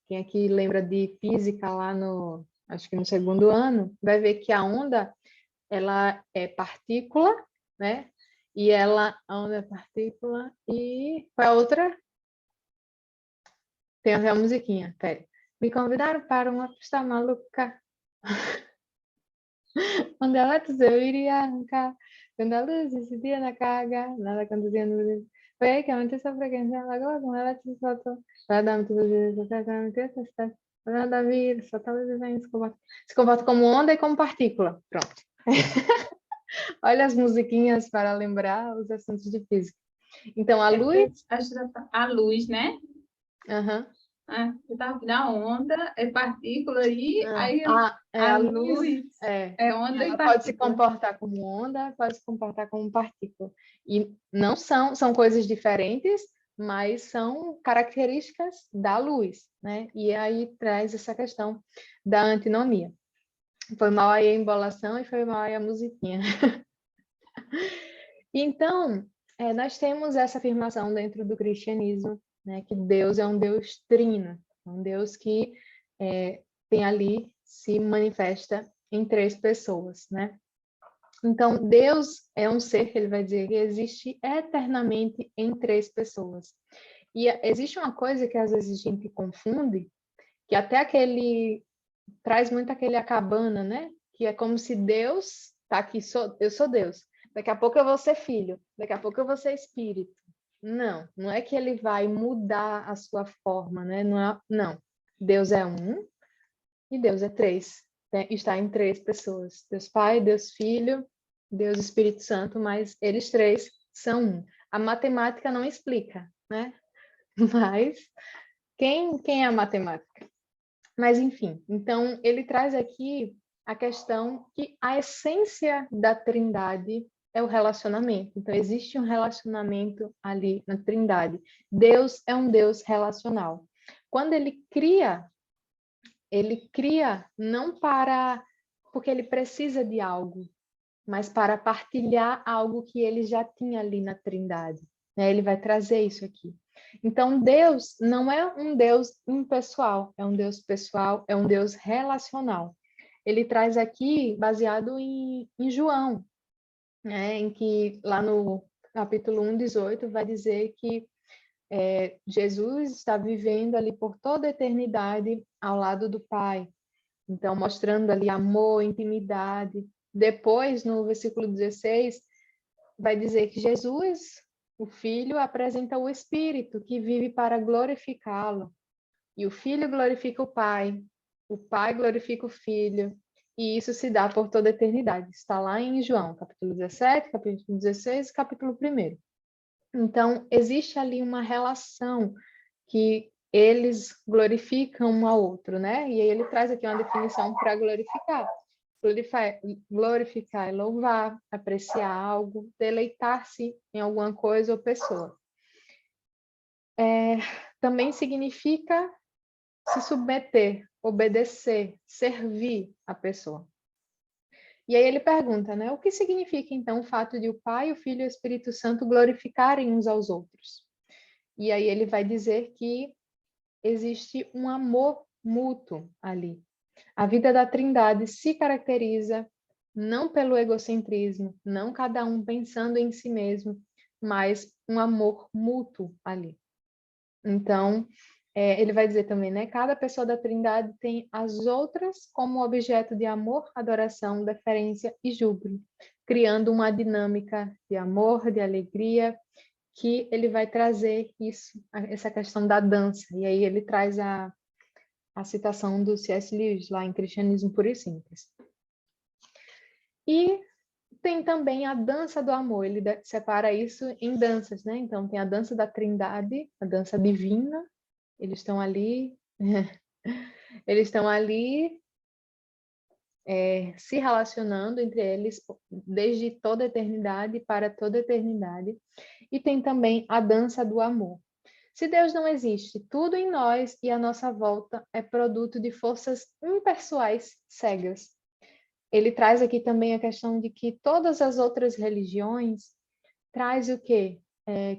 Quem aqui lembra de física lá acho que no segundo ano, vai ver que a onda, ela é partícula, né? E a onda é partícula e qual é a outra? Tem até a musiquinha, pera. Me convidaram para uma festa maluca, onde elétricos eu iria arrancar. Quando a luz incidia na carga, nada acontecia no Brasil. Foi aí que aumentei essa frequência, a lagoa com elétricos soltou. Vai dar muito vezes, até que aumentei essa cidade. Nada a vir, só tá luz e vem, se comporta como onda e como partícula. Pronto. Olha as musiquinhas para lembrar os assuntos de física. Então, a luz... A luz, né? Uhum. Eu tava na onda, é partícula aí A a luz luz é onda e ela pode se partícula. comportar como onda, pode se comportar como partícula. E não são coisas diferentes, mas são características da luz, né? E aí traz essa questão da antinomia. Foi mal aí a embolação e foi mal aí a musiquinha. Então, nós temos essa afirmação dentro do cristianismo, né, que Deus é um Deus trino, um Deus que tem ali, se manifesta em três pessoas, né? Então, Deus é um ser, ele vai dizer, que existe eternamente em três pessoas. E existe uma coisa que às vezes a gente confunde, que até traz muito aquele a cabana, né? Que é como se Deus tá aqui, eu sou Deus. Daqui a pouco eu vou ser filho, daqui a pouco eu vou ser espírito. Não é que ele vai mudar a sua forma, né? Não. Deus é um e Deus é três, né? Está em três pessoas. Deus Pai, Deus Filho, Deus Espírito Santo, mas eles três são um. A matemática não explica, né? Mas quem é a matemática? Mas, enfim, então ele traz aqui a questão que a essência da Trindade é o relacionamento. Então, existe um relacionamento ali na Trindade. Deus é um Deus relacional. Quando ele cria não porque ele precisa de algo, mas para partilhar algo que ele já tinha ali na Trindade. Né? Ele vai trazer isso aqui. Então, Deus não é um Deus impessoal, é um Deus pessoal, é um Deus relacional. Ele traz aqui, baseado em João, né? Em que lá no capítulo 1:18 vai dizer que Jesus está vivendo ali por toda a eternidade ao lado do Pai. Então, mostrando ali amor, intimidade. Depois, no versículo 16, vai dizer que Jesus, o Filho, apresenta o Espírito, que vive para glorificá-lo. E o Filho glorifica o Pai glorifica o Filho, e isso se dá por toda a eternidade. Está lá em João, capítulo 17, capítulo 16, capítulo 1. Então, existe ali uma relação que eles glorificam um ao outro, né? E aí ele traz aqui uma definição para glorificar. glorificar e louvar, apreciar algo, deleitar-se em alguma coisa ou pessoa. Também significa se submeter, obedecer, servir a pessoa. E aí ele pergunta, né? O que significa, então, o fato de o Pai, o Filho e o Espírito Santo glorificarem uns aos outros? E aí ele vai dizer que existe um amor mútuo ali. A vida da Trindade se caracteriza não pelo egocentrismo, não cada um pensando em si mesmo, mas um amor mútuo ali. Então, ele vai dizer também, né? Cada pessoa da Trindade tem as outras como objeto de amor, adoração, deferência e júbilo, criando uma dinâmica de amor, de alegria, que ele vai trazer isso, essa questão da dança. E aí ele traz a citação do C.S. Lewis, lá em Cristianismo Puro e Simples. E tem também a dança do amor, ele separa isso em danças, né? Então tem a dança da Trindade, a dança divina, eles estão ali se relacionando entre eles desde toda a eternidade para toda a eternidade. E tem também a dança do amor. Se Deus não existe, tudo em nós e à nossa volta é produto de forças impessoais cegas. Ele traz aqui também a questão de que todas as outras religiões traz o quê?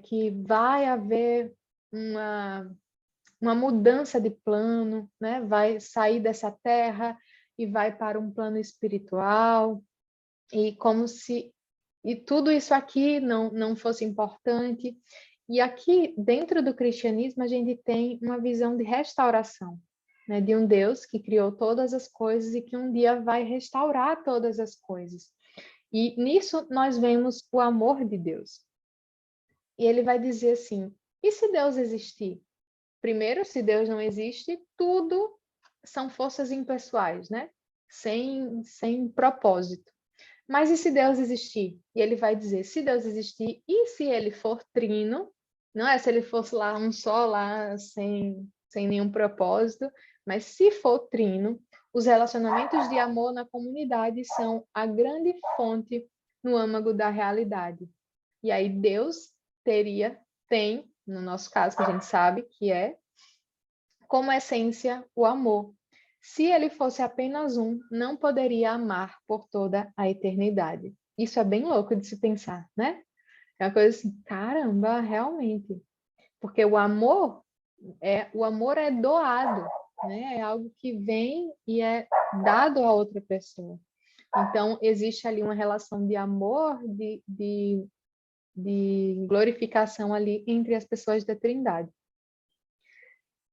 Que vai haver uma mudança de plano, né? Vai sair dessa terra e vai para um plano espiritual, e como se tudo isso aqui não fosse importante. E aqui, dentro do cristianismo, a gente tem uma visão de restauração, né? De um Deus que criou todas as coisas e que um dia vai restaurar todas as coisas. E nisso nós vemos o amor de Deus. E ele vai dizer assim, e se Deus existir? Primeiro, se Deus não existe, tudo são forças impessoais, né? Sem propósito. Mas e se Deus existir? E ele vai dizer, se Deus existir, e se ele for trino, não é se ele fosse lá um só lá, sem nenhum propósito, mas se for trino, os relacionamentos de amor na comunidade são a grande fonte no âmago da realidade. E aí Deus tem, no nosso caso, que a gente sabe que é, como essência o amor. Se ele fosse apenas um, não poderia amar por toda a eternidade. Isso é bem louco de se pensar, né? É uma coisa assim, caramba, realmente. Porque o amor é doado, né? É algo que vem e é dado a outra pessoa. Então, existe ali uma relação de amor, de glorificação ali entre as pessoas da Trindade.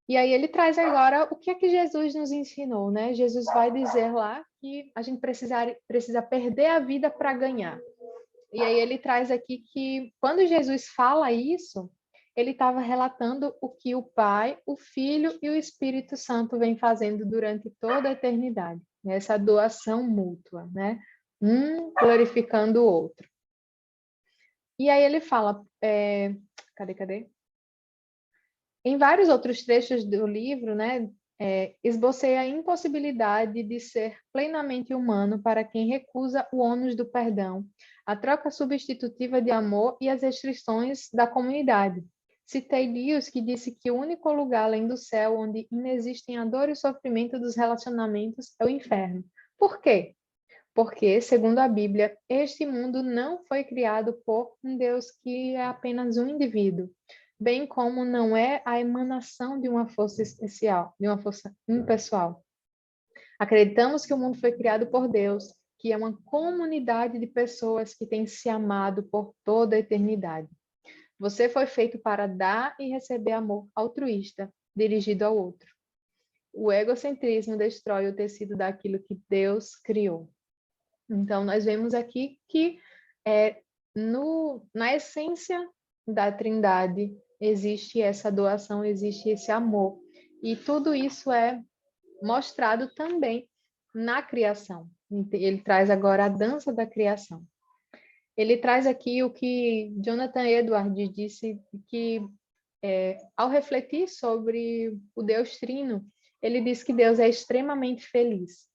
E aí ele traz agora o que é que Jesus nos ensinou, né? Jesus vai dizer lá que a gente precisa perder a vida para ganhar. E aí ele traz aqui que quando Jesus fala isso, ele estava relatando o que o Pai, o Filho e o Espírito Santo vem fazendo durante toda a eternidade. Essa doação mútua, né? Um glorificando o outro. E aí ele fala, cadê? Em vários outros trechos do livro, né, esbocei a impossibilidade de ser plenamente humano para quem recusa o ônus do perdão, a troca substitutiva de amor e as restrições da comunidade. Citei Lewis, que disse que o único lugar além do céu onde inexistem a dor e o sofrimento dos relacionamentos é o inferno. Por quê? Porque, segundo a Bíblia, este mundo não foi criado por um Deus que é apenas um indivíduo, bem como não é a emanação de uma força especial, de uma força impessoal. Acreditamos que o mundo foi criado por Deus, que é uma comunidade de pessoas que têm se amado por toda a eternidade. Você foi feito para dar e receber amor altruísta, dirigido ao outro. O egocentrismo destrói o tecido daquilo que Deus criou. Então, nós vemos aqui que na essência da Trindade existe essa doação, existe esse amor. E tudo isso é mostrado também na criação. Ele traz agora a dança da criação. Ele traz aqui o que Jonathan Edwards disse, que ao refletir sobre o Deus Trino, ele diz que Deus é extremamente feliz.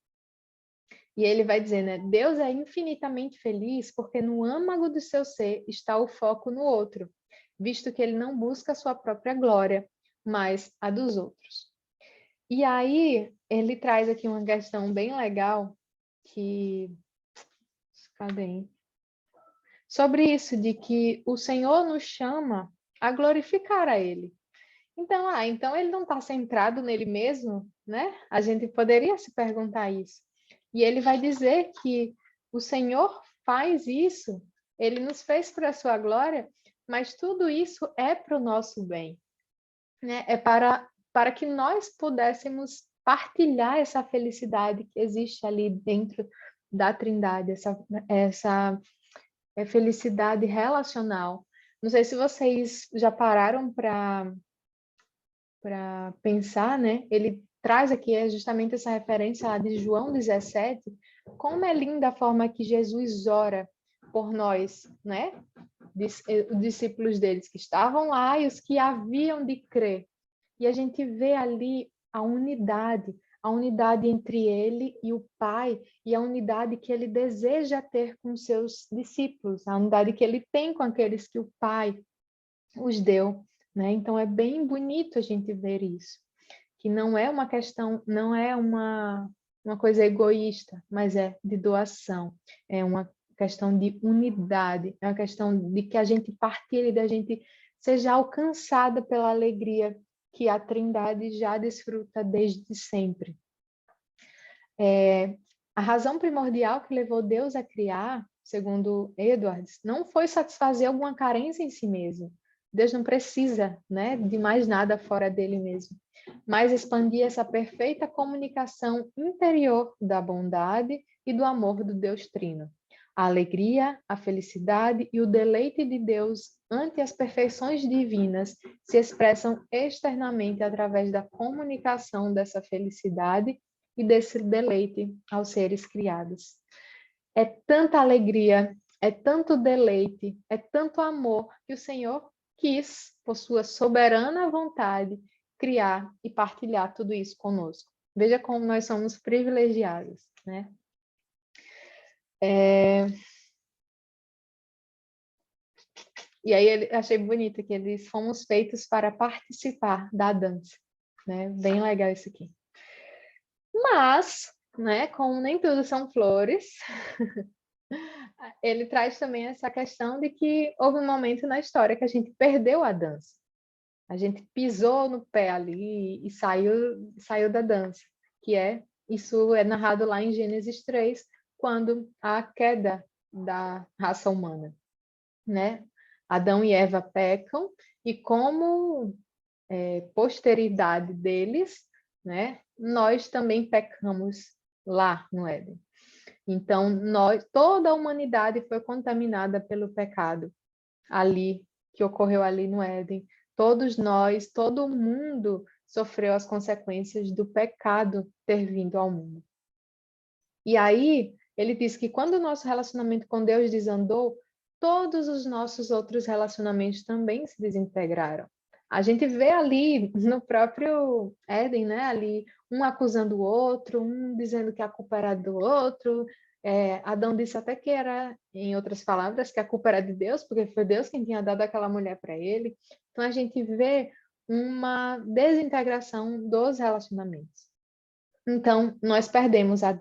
E ele vai dizer, né? Deus é infinitamente feliz porque no âmago do seu ser está o foco no outro, visto que ele não busca a sua própria glória, mas a dos outros. E aí, ele traz aqui uma questão bem legal, que... Cadê? Sobre isso, de que o Senhor nos chama a glorificar a Ele. Então ele não está centrado nele mesmo, né? A gente poderia se perguntar isso. E ele vai dizer que o Senhor faz isso, ele nos fez para a sua glória, mas tudo isso é para o nosso bem, né? É para que nós pudéssemos partilhar essa felicidade que existe ali dentro da Trindade, essa felicidade relacional. Não sei se vocês já pararam para pensar, né? Ele traz aqui justamente essa referência lá de João 17, como é linda a forma que Jesus ora por nós, né? Os discípulos deles que estavam lá e os que haviam de crer. E a gente vê ali a unidade entre ele e o Pai, e a unidade que ele deseja ter com seus discípulos, a unidade que ele tem com aqueles que o Pai os deu, né? Então é bem bonito a gente ver isso, que não é uma questão, não é uma coisa egoísta, mas é de doação, é uma questão de unidade, é uma questão de que a gente partilhe, da gente seja alcançada pela alegria que a Trindade já desfruta desde sempre. A razão primordial que levou Deus a criar, segundo Edwards, não foi satisfazer alguma carência em si mesmo. Deus não precisa, né, de mais nada fora dele mesmo, mas expandir essa perfeita comunicação interior da bondade e do amor do Deus Trino. A alegria, a felicidade e o deleite de Deus ante as perfeições divinas se expressam externamente através da comunicação dessa felicidade e desse deleite aos seres criados. É tanta alegria, é tanto deleite, é tanto amor que o Senhor quis, por sua soberana vontade, criar e partilhar tudo isso conosco. Veja como nós somos privilegiados, né? E aí achei bonito que eles fomos feitos para participar da dança, né? Bem legal isso aqui. Mas, né, como nem tudo são flores, ele traz também essa questão de que houve um momento na história que a gente perdeu a dança. A gente pisou no pé ali e saiu da dança, isso é narrado lá em Gênesis 3, quando há a queda da raça humana, né? Adão e Eva pecam e como posteridade deles, né, nós também pecamos lá no Éden. Então, toda a humanidade foi contaminada pelo pecado ali, que ocorreu ali no Éden. Todos nós, todo mundo sofreu as consequências do pecado ter vindo ao mundo. E aí, ele diz que quando o nosso relacionamento com Deus desandou, todos os nossos outros relacionamentos também se desintegraram. A gente vê ali no próprio Éden, né? Ali um acusando o outro, um dizendo que a culpa era do outro. Adão disse até que era, em outras palavras, que a culpa era de Deus, porque foi Deus quem tinha dado aquela mulher para ele. Então a gente vê uma desintegração dos relacionamentos. Então nós perdemos a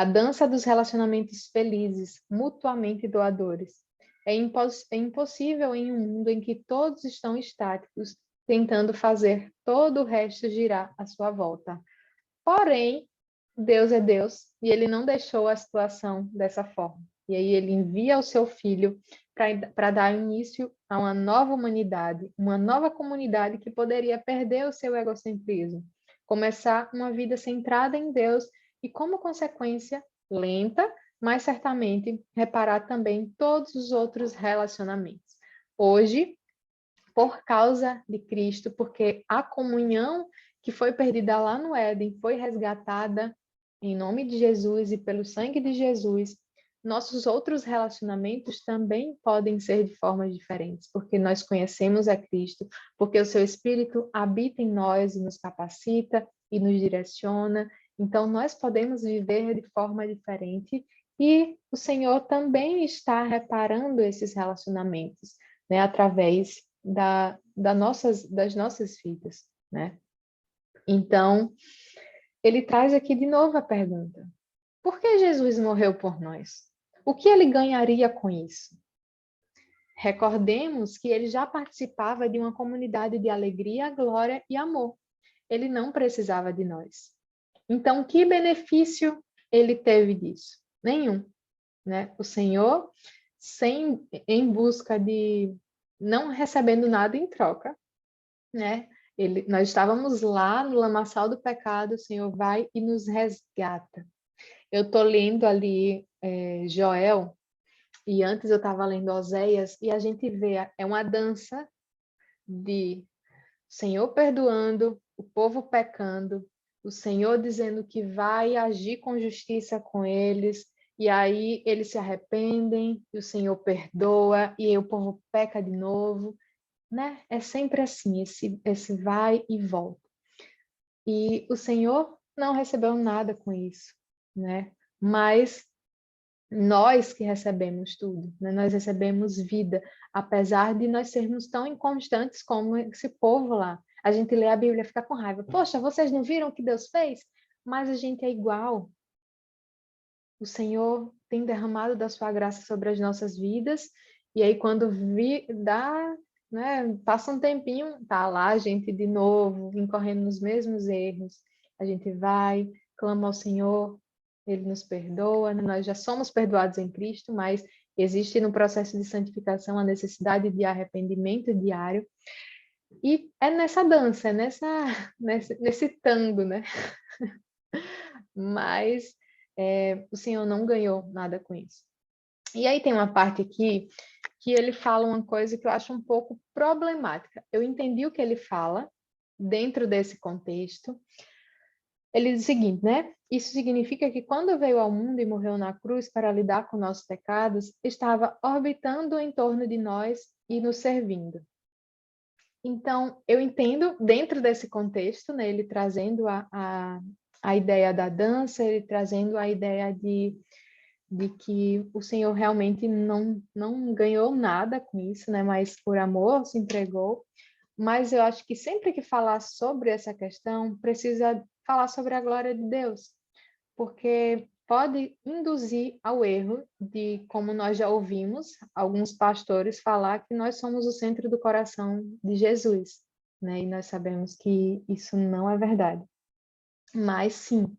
dança dos relacionamentos felizes, mutuamente doadores. É impossível em um mundo em que todos estão estáticos, tentando fazer todo o resto girar à sua volta. Porém, Deus é Deus e ele não deixou a situação dessa forma. E aí ele envia o seu filho para dar início a uma nova humanidade, uma nova comunidade que poderia perder o seu egocentrismo, começar uma vida centrada em Deus e, como consequência, lenta, mas certamente reparar também todos os outros relacionamentos. Hoje, por causa de Cristo, porque a comunhão que foi perdida lá no Éden foi resgatada em nome de Jesus e pelo sangue de Jesus, nossos outros relacionamentos também podem ser de formas diferentes, porque nós conhecemos a Cristo, porque o seu Espírito habita em nós e nos capacita e nos direciona, Então, nós podemos viver de forma diferente e o Senhor também está reparando esses relacionamentos, né, através das nossas vidas, né? Então, ele traz aqui de novo a pergunta: por que Jesus morreu por nós? O que ele ganharia com isso? Recordemos que ele já participava de uma comunidade de alegria, glória e amor. Ele não precisava de nós. Então, que benefício ele teve disso? Nenhum, né? O Senhor, em busca de não recebendo nada em troca, né? Nós estávamos lá no lamaçal do pecado, o Senhor vai e nos resgata. Eu estou lendo ali Joel, e antes eu estava lendo Oséias, e a gente vê, é uma dança de Senhor perdoando, o povo pecando, o Senhor dizendo que vai agir com justiça com eles, e aí eles se arrependem, e o Senhor perdoa, e aí o povo peca de novo, né? É sempre assim, esse vai e volta. E o Senhor não recebeu nada com isso, né? Mas nós que recebemos tudo, né? Nós recebemos vida, apesar de nós sermos tão inconstantes como esse povo lá. A gente lê a Bíblia e fica com raiva. Poxa, vocês não viram o que Deus fez? Mas a gente é igual. O Senhor tem derramado da sua graça sobre as nossas vidas, e aí quando passa um tempinho, tá lá a gente de novo, incorrendo nos mesmos erros. A gente vai, clama ao Senhor, Ele nos perdoa, né? Nós já somos perdoados em Cristo, mas existe no processo de santificação a necessidade de arrependimento diário. E é nessa dança, nesse tango, né? Mas o Senhor não ganhou nada com isso. E aí tem uma parte aqui que ele fala uma coisa que eu acho um pouco problemática. Eu entendi o que ele fala dentro desse contexto. Ele diz o seguinte, né? Isso significa que quando veio ao mundo e morreu na cruz para lidar com nossos pecados, estava orbitando em torno de nós e nos servindo. Então, eu entendo dentro desse contexto, né? Ele trazendo a ideia da dança, ele trazendo a ideia de que o Senhor realmente não ganhou nada com isso, né? Mas por amor se entregou. Mas eu acho que sempre que falar sobre essa questão, precisa falar sobre a glória de Deus, porque pode induzir ao erro de, como nós já ouvimos, alguns pastores falar que nós somos o centro do coração de Jesus, né? E nós sabemos que isso não é verdade. Mas sim,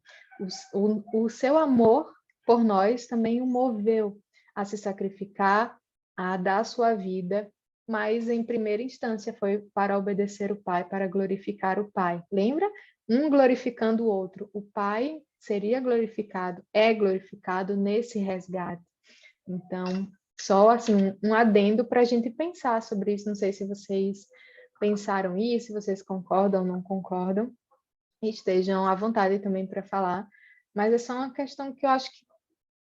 o seu amor por nós também o moveu a se sacrificar, a dar a sua vida, mas em primeira instância foi para obedecer o Pai, para glorificar o Pai. Lembra? Um glorificando o outro. O Pai seria glorificado, é glorificado nesse resgate. Então, só assim, um adendo para a gente pensar sobre isso. Não sei se vocês pensaram isso, se vocês concordam ou não concordam. Estejam à vontade também para falar, mas é só uma questão que eu acho que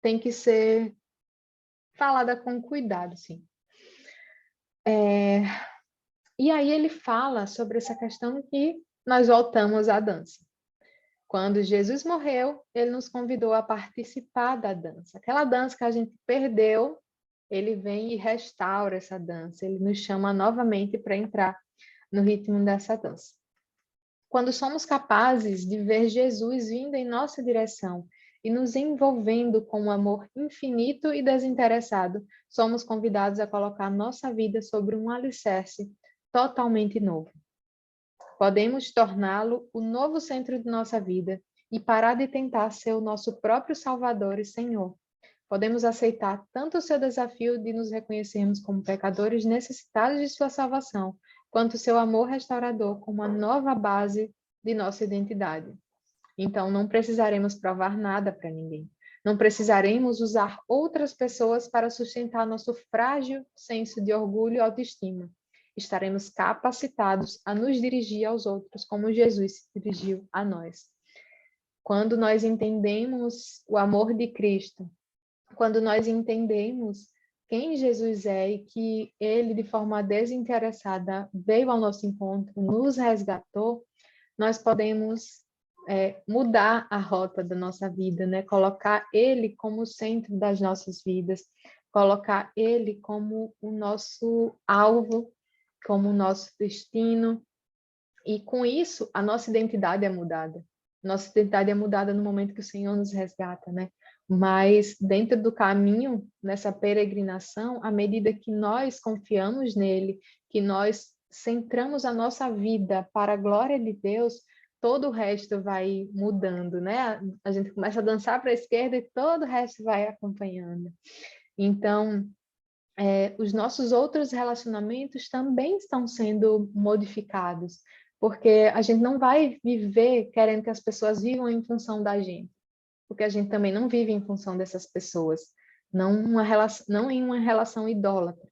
tem que ser falada com cuidado, sim. E aí ele fala sobre essa questão que nós voltamos à dança. Quando Jesus morreu, ele nos convidou a participar da dança. Aquela dança que a gente perdeu, ele vem e restaura essa dança. Ele nos chama novamente para entrar no ritmo dessa dança. Quando somos capazes de ver Jesus vindo em nossa direção e nos envolvendo com um amor infinito e desinteressado, somos convidados a colocar nossa vida sobre um alicerce totalmente novo. Podemos torná-lo o novo centro de nossa vida e parar de tentar ser o nosso próprio Salvador e Senhor. Podemos aceitar tanto o seu desafio de nos reconhecermos como pecadores necessitados de sua salvação, quanto o seu amor restaurador como a nova base de nossa identidade. Então, não precisaremos provar nada para ninguém. Não precisaremos usar outras pessoas para sustentar nosso frágil senso de orgulho e autoestima. Estaremos capacitados a nos dirigir aos outros como Jesus se dirigiu a nós. Quando nós entendemos o amor de Cristo, quando nós entendemos quem Jesus é e que ele, de forma desinteressada, veio ao nosso encontro, nos resgatou, nós podemos mudar a rota da nossa vida, né? Colocar Ele como o centro das nossas vidas, colocar Ele como o nosso alvo, como o nosso destino. E com isso, a nossa identidade é mudada. Nossa identidade é mudada no momento que o Senhor nos resgata, né? Mas dentro do caminho, nessa peregrinação, à medida que nós confiamos nele, que nós centramos a nossa vida para a glória de Deus, todo o resto vai mudando, né? A gente começa a dançar para a esquerda e todo o resto vai acompanhando. Então, os nossos outros relacionamentos também estão sendo modificados, porque a gente não vai viver querendo que as pessoas vivam em função da gente, porque a gente também não vive em função dessas pessoas, não em uma relação idólatra,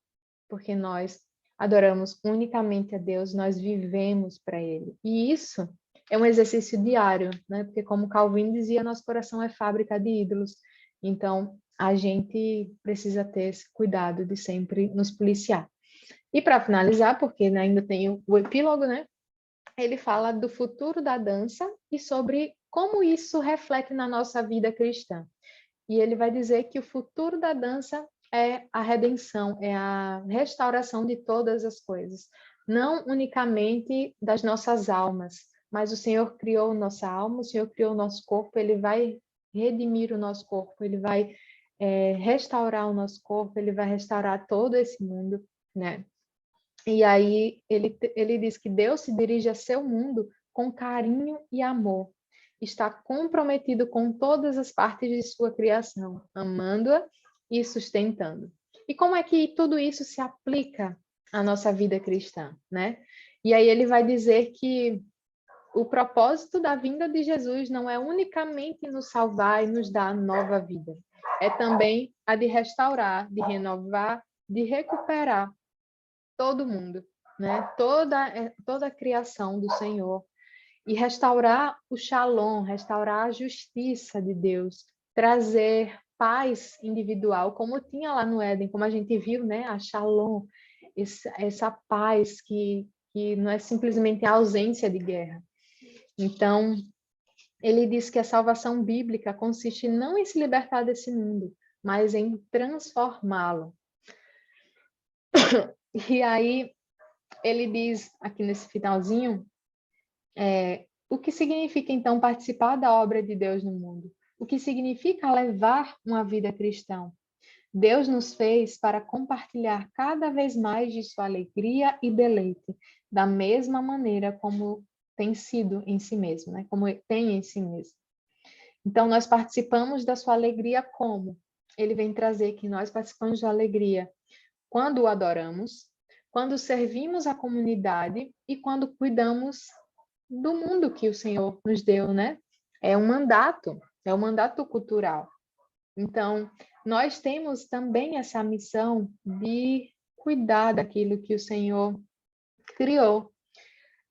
porque nós adoramos unicamente a Deus, nós vivemos para Ele. E isso é um exercício diário, né? Porque como Calvin dizia, nosso coração é fábrica de ídolos. Então, a gente precisa ter esse cuidado de sempre nos policiar. E para finalizar, porque né, ainda tem o epílogo, né? Ele fala do futuro da dança e sobre como isso reflete na nossa vida cristã. E ele vai dizer que o futuro da dança é a redenção, é a restauração de todas as coisas, não unicamente das nossas almas, mas o Senhor criou nossa alma, o Senhor criou o nosso corpo, Ele vai redimir o nosso corpo, Ele vai restaurar o nosso corpo, Ele vai restaurar todo esse mundo, né? E aí ele diz que Deus se dirige a seu mundo com carinho e amor. Está comprometido com todas as partes de sua criação, amando-a e sustentando. E como é que tudo isso se aplica à nossa vida cristã, né? E aí ele vai dizer que o propósito da vinda de Jesus não é unicamente nos salvar e nos dar nova vida. É também a de restaurar, de renovar, de recuperar todo mundo, né? Toda a criação do Senhor. E restaurar o shalom, restaurar a justiça de Deus, trazer paz individual, como tinha lá no Éden, como a gente viu, né? A shalom, essa paz que não é simplesmente a ausência de guerra. Então, ele diz que a salvação bíblica consiste não em se libertar desse mundo, mas em transformá-lo. E aí, ele diz aqui nesse finalzinho, o que significa então participar da obra de Deus no mundo? O que significa levar uma vida cristã? Deus nos fez para compartilhar cada vez mais de sua alegria e deleite, da mesma maneira como tem sido em si mesmo, né? Como tem em si mesmo. Então, nós participamos da sua alegria como? Ele vem trazer que nós participamos da alegria quando o adoramos, quando servimos a comunidade e quando cuidamos do mundo que o Senhor nos deu, né? É um mandato cultural. Então, nós temos também essa missão de cuidar daquilo que o Senhor criou.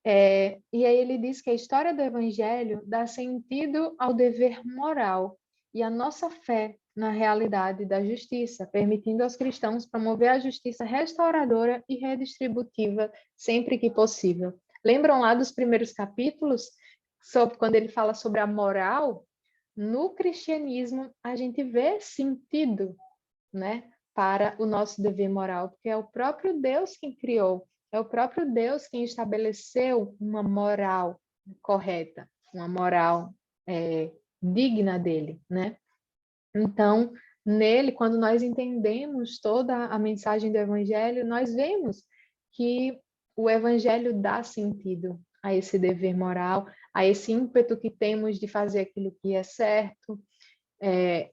E aí ele diz que a história do Evangelho dá sentido ao dever moral e à nossa fé na realidade da justiça, permitindo aos cristãos promover a justiça restauradora e redistributiva sempre que possível. Lembram lá dos primeiros capítulos, sobre quando ele fala sobre a moral? No cristianismo, a gente vê sentido, né, para o nosso dever moral, porque é o próprio Deus quem criou, é o próprio Deus quem estabeleceu uma moral correta, uma moral digna dele, né? Então, nele, quando nós entendemos toda a mensagem do Evangelho, nós vemos que o Evangelho dá sentido a esse dever moral, a esse ímpeto que temos de fazer aquilo que é certo,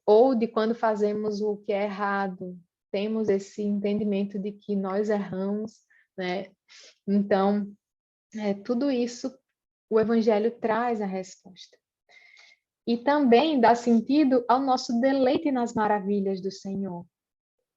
ou de quando fazemos o que é errado, temos esse entendimento de que nós erramos, né? Então, tudo isso o Evangelho traz a resposta. E também dá sentido ao nosso deleite nas maravilhas do Senhor.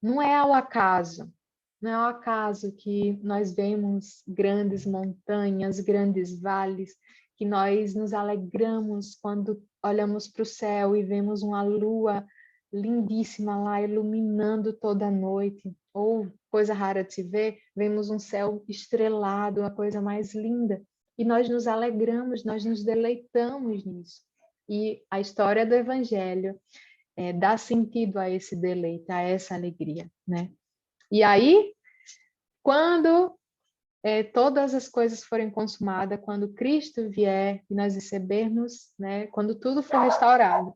Não é ao acaso, não é ao acaso que nós vemos grandes montanhas, grandes vales, que nós nos alegramos quando olhamos para o céu e vemos uma lua lindíssima lá iluminando toda a noite. Ou, coisa rara de se ver, vemos um céu estrelado, a coisa mais linda. e nós nos alegramos, nós nos deleitamos nisso. E a história do Evangelho dá sentido a esse deleite, a essa alegria, né? E aí, quando todas as coisas forem consumadas, quando Cristo vier e nós recebermos, né? Quando tudo for restaurado,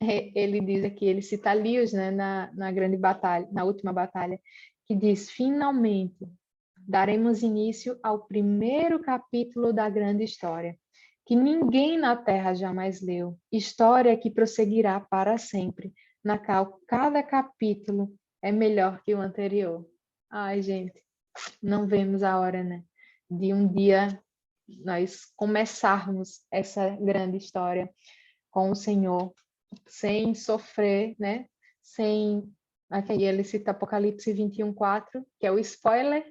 ele diz aqui, ele cita Lios, né? Na grande batalha, na última batalha, que diz: finalmente daremos início ao primeiro capítulo da grande história, que ninguém na Terra jamais leu, história que prosseguirá para sempre, na qual cada capítulo é melhor que o anterior. Ai, gente, não vemos a hora, né? De um dia nós começarmos essa grande história com o Senhor, sem sofrer, né? Sem... Aqui ele cita Apocalipse 21:4, que é o spoiler,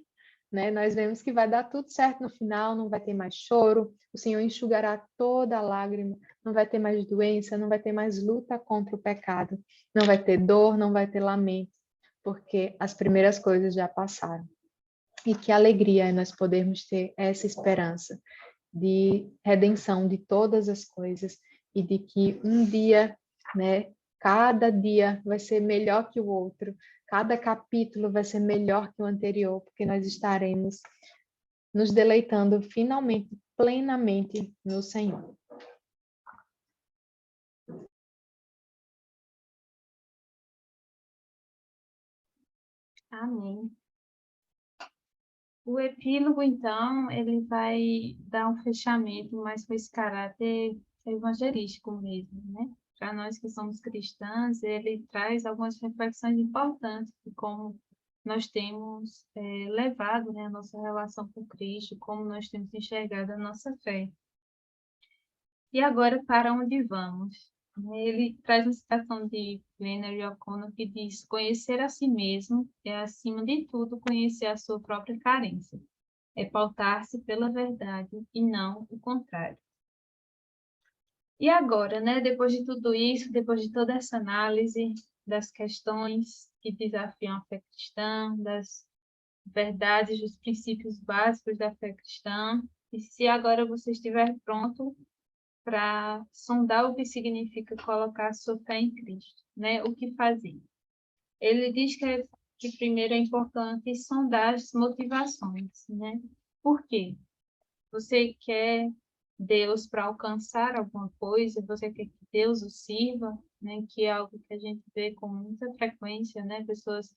né? Nós vemos que vai dar tudo certo no final, não vai ter mais choro, o Senhor enxugará toda a lágrima, não vai ter mais doença, não vai ter mais luta contra o pecado, não vai ter dor, não vai ter lamento, porque as primeiras coisas já passaram. E que alegria é nós podermos ter essa esperança de redenção de todas as coisas e de que um dia, né, cada dia vai ser melhor que o outro, cada capítulo vai ser melhor que o anterior, porque nós estaremos nos deleitando finalmente, plenamente no Senhor. Amém. O epílogo, então, ele vai dar um fechamento mais com esse caráter evangelístico mesmo, né? Para nós que somos cristãs, ele traz algumas reflexões importantes de como nós temos levado, né, a nossa relação com Cristo, como nós temos enxergado a nossa fé. E agora, para onde vamos? Ele traz uma citação de Flannery O'Connor que diz: conhecer a si mesmo é, acima de tudo, conhecer a sua própria carência. É pautar-se pela verdade e não o contrário. E agora, né, depois de tudo isso, depois de toda essa análise das questões que desafiam a fé cristã, das verdades, dos princípios básicos da fé cristã, e se agora você estiver pronto para sondar o que significa colocar a sua fé em Cristo, né? O que fazer? Ele diz que primeiro é importante sondar as motivações, né? Por quê? Você quer Deus para alcançar alguma coisa? Você quer que Deus o sirva, né? Que é algo que a gente vê com muita frequência, né? Pessoas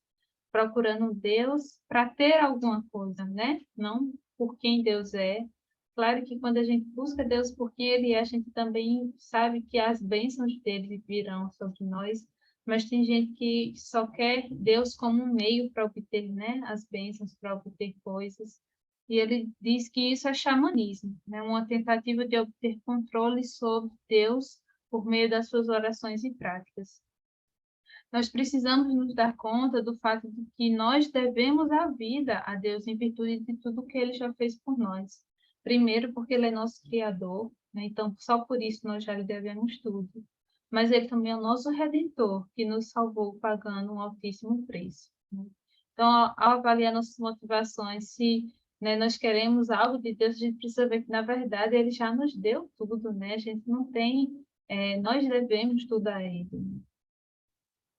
procurando Deus para ter alguma coisa, né? Não por quem Deus é. Claro que quando a gente busca Deus por quem Ele é, a gente também sabe que as bênçãos dele virão sobre nós, mas tem gente que só quer Deus como um meio para obter, né, as bênçãos, para obter coisas. E ele diz que isso é xamanismo, né, uma tentativa de obter controle sobre Deus por meio das suas orações e práticas. Nós precisamos nos dar conta do fato de que nós devemos a vida a Deus em virtude de tudo que Ele já fez por nós. Primeiro, porque Ele é nosso Criador, né? Então só por isso nós já lhe devemos tudo. Mas Ele também é o nosso Redentor, que nos salvou pagando um altíssimo preço, né? Então, ao avaliar nossas motivações, se, né, nós queremos algo de Deus, a gente precisa ver que, na verdade, Ele já nos deu tudo, né? A gente não tem, nós devemos tudo a Ele.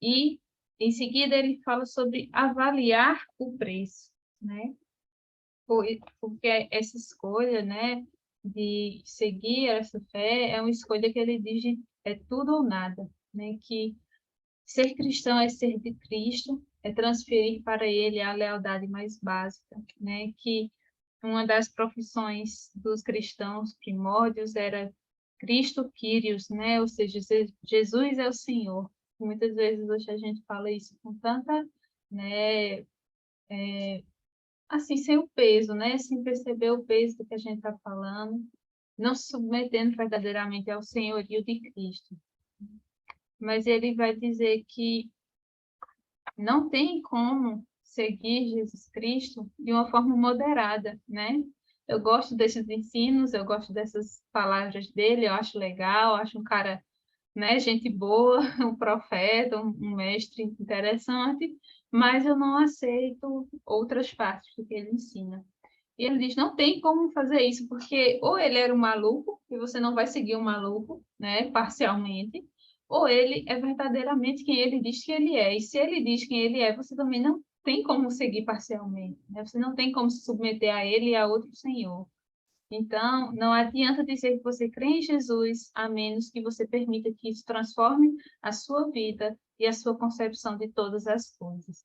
E, em seguida, ele fala sobre avaliar o preço, né? Porque essa escolha, né, de seguir essa fé é uma escolha que ele diz de é tudo ou nada, né? Que ser cristão é ser de Cristo, é transferir para ele a lealdade mais básica, né? Que uma das profissões dos cristãos primórdios era Cristo Kyrios, né? Ou seja, Jesus é o Senhor. Muitas vezes hoje a gente fala isso com tanta, né, assim, sem o peso, né? Sem perceber o peso do que a gente está falando, não se submetendo verdadeiramente ao senhorio de Cristo. Mas ele vai dizer que não tem como seguir Jesus Cristo de uma forma moderada, né? Eu gosto desses ensinos, eu gosto dessas palavras dele, eu acho legal, acho um cara, né, gente boa, um profeta, um mestre interessante, mas eu não aceito outras partes do que ele ensina. E ele diz, não tem como fazer isso, porque ou ele era um maluco, e você não vai seguir um maluco, né, parcialmente, ou ele é verdadeiramente quem ele diz que ele é. E se ele diz quem ele é, você também não tem como seguir parcialmente, né? Você não tem como se submeter a ele e a outro senhor. Então, não adianta dizer que você crê em Jesus, a menos que você permita que isso transforme a sua vida e a sua concepção de todas as coisas.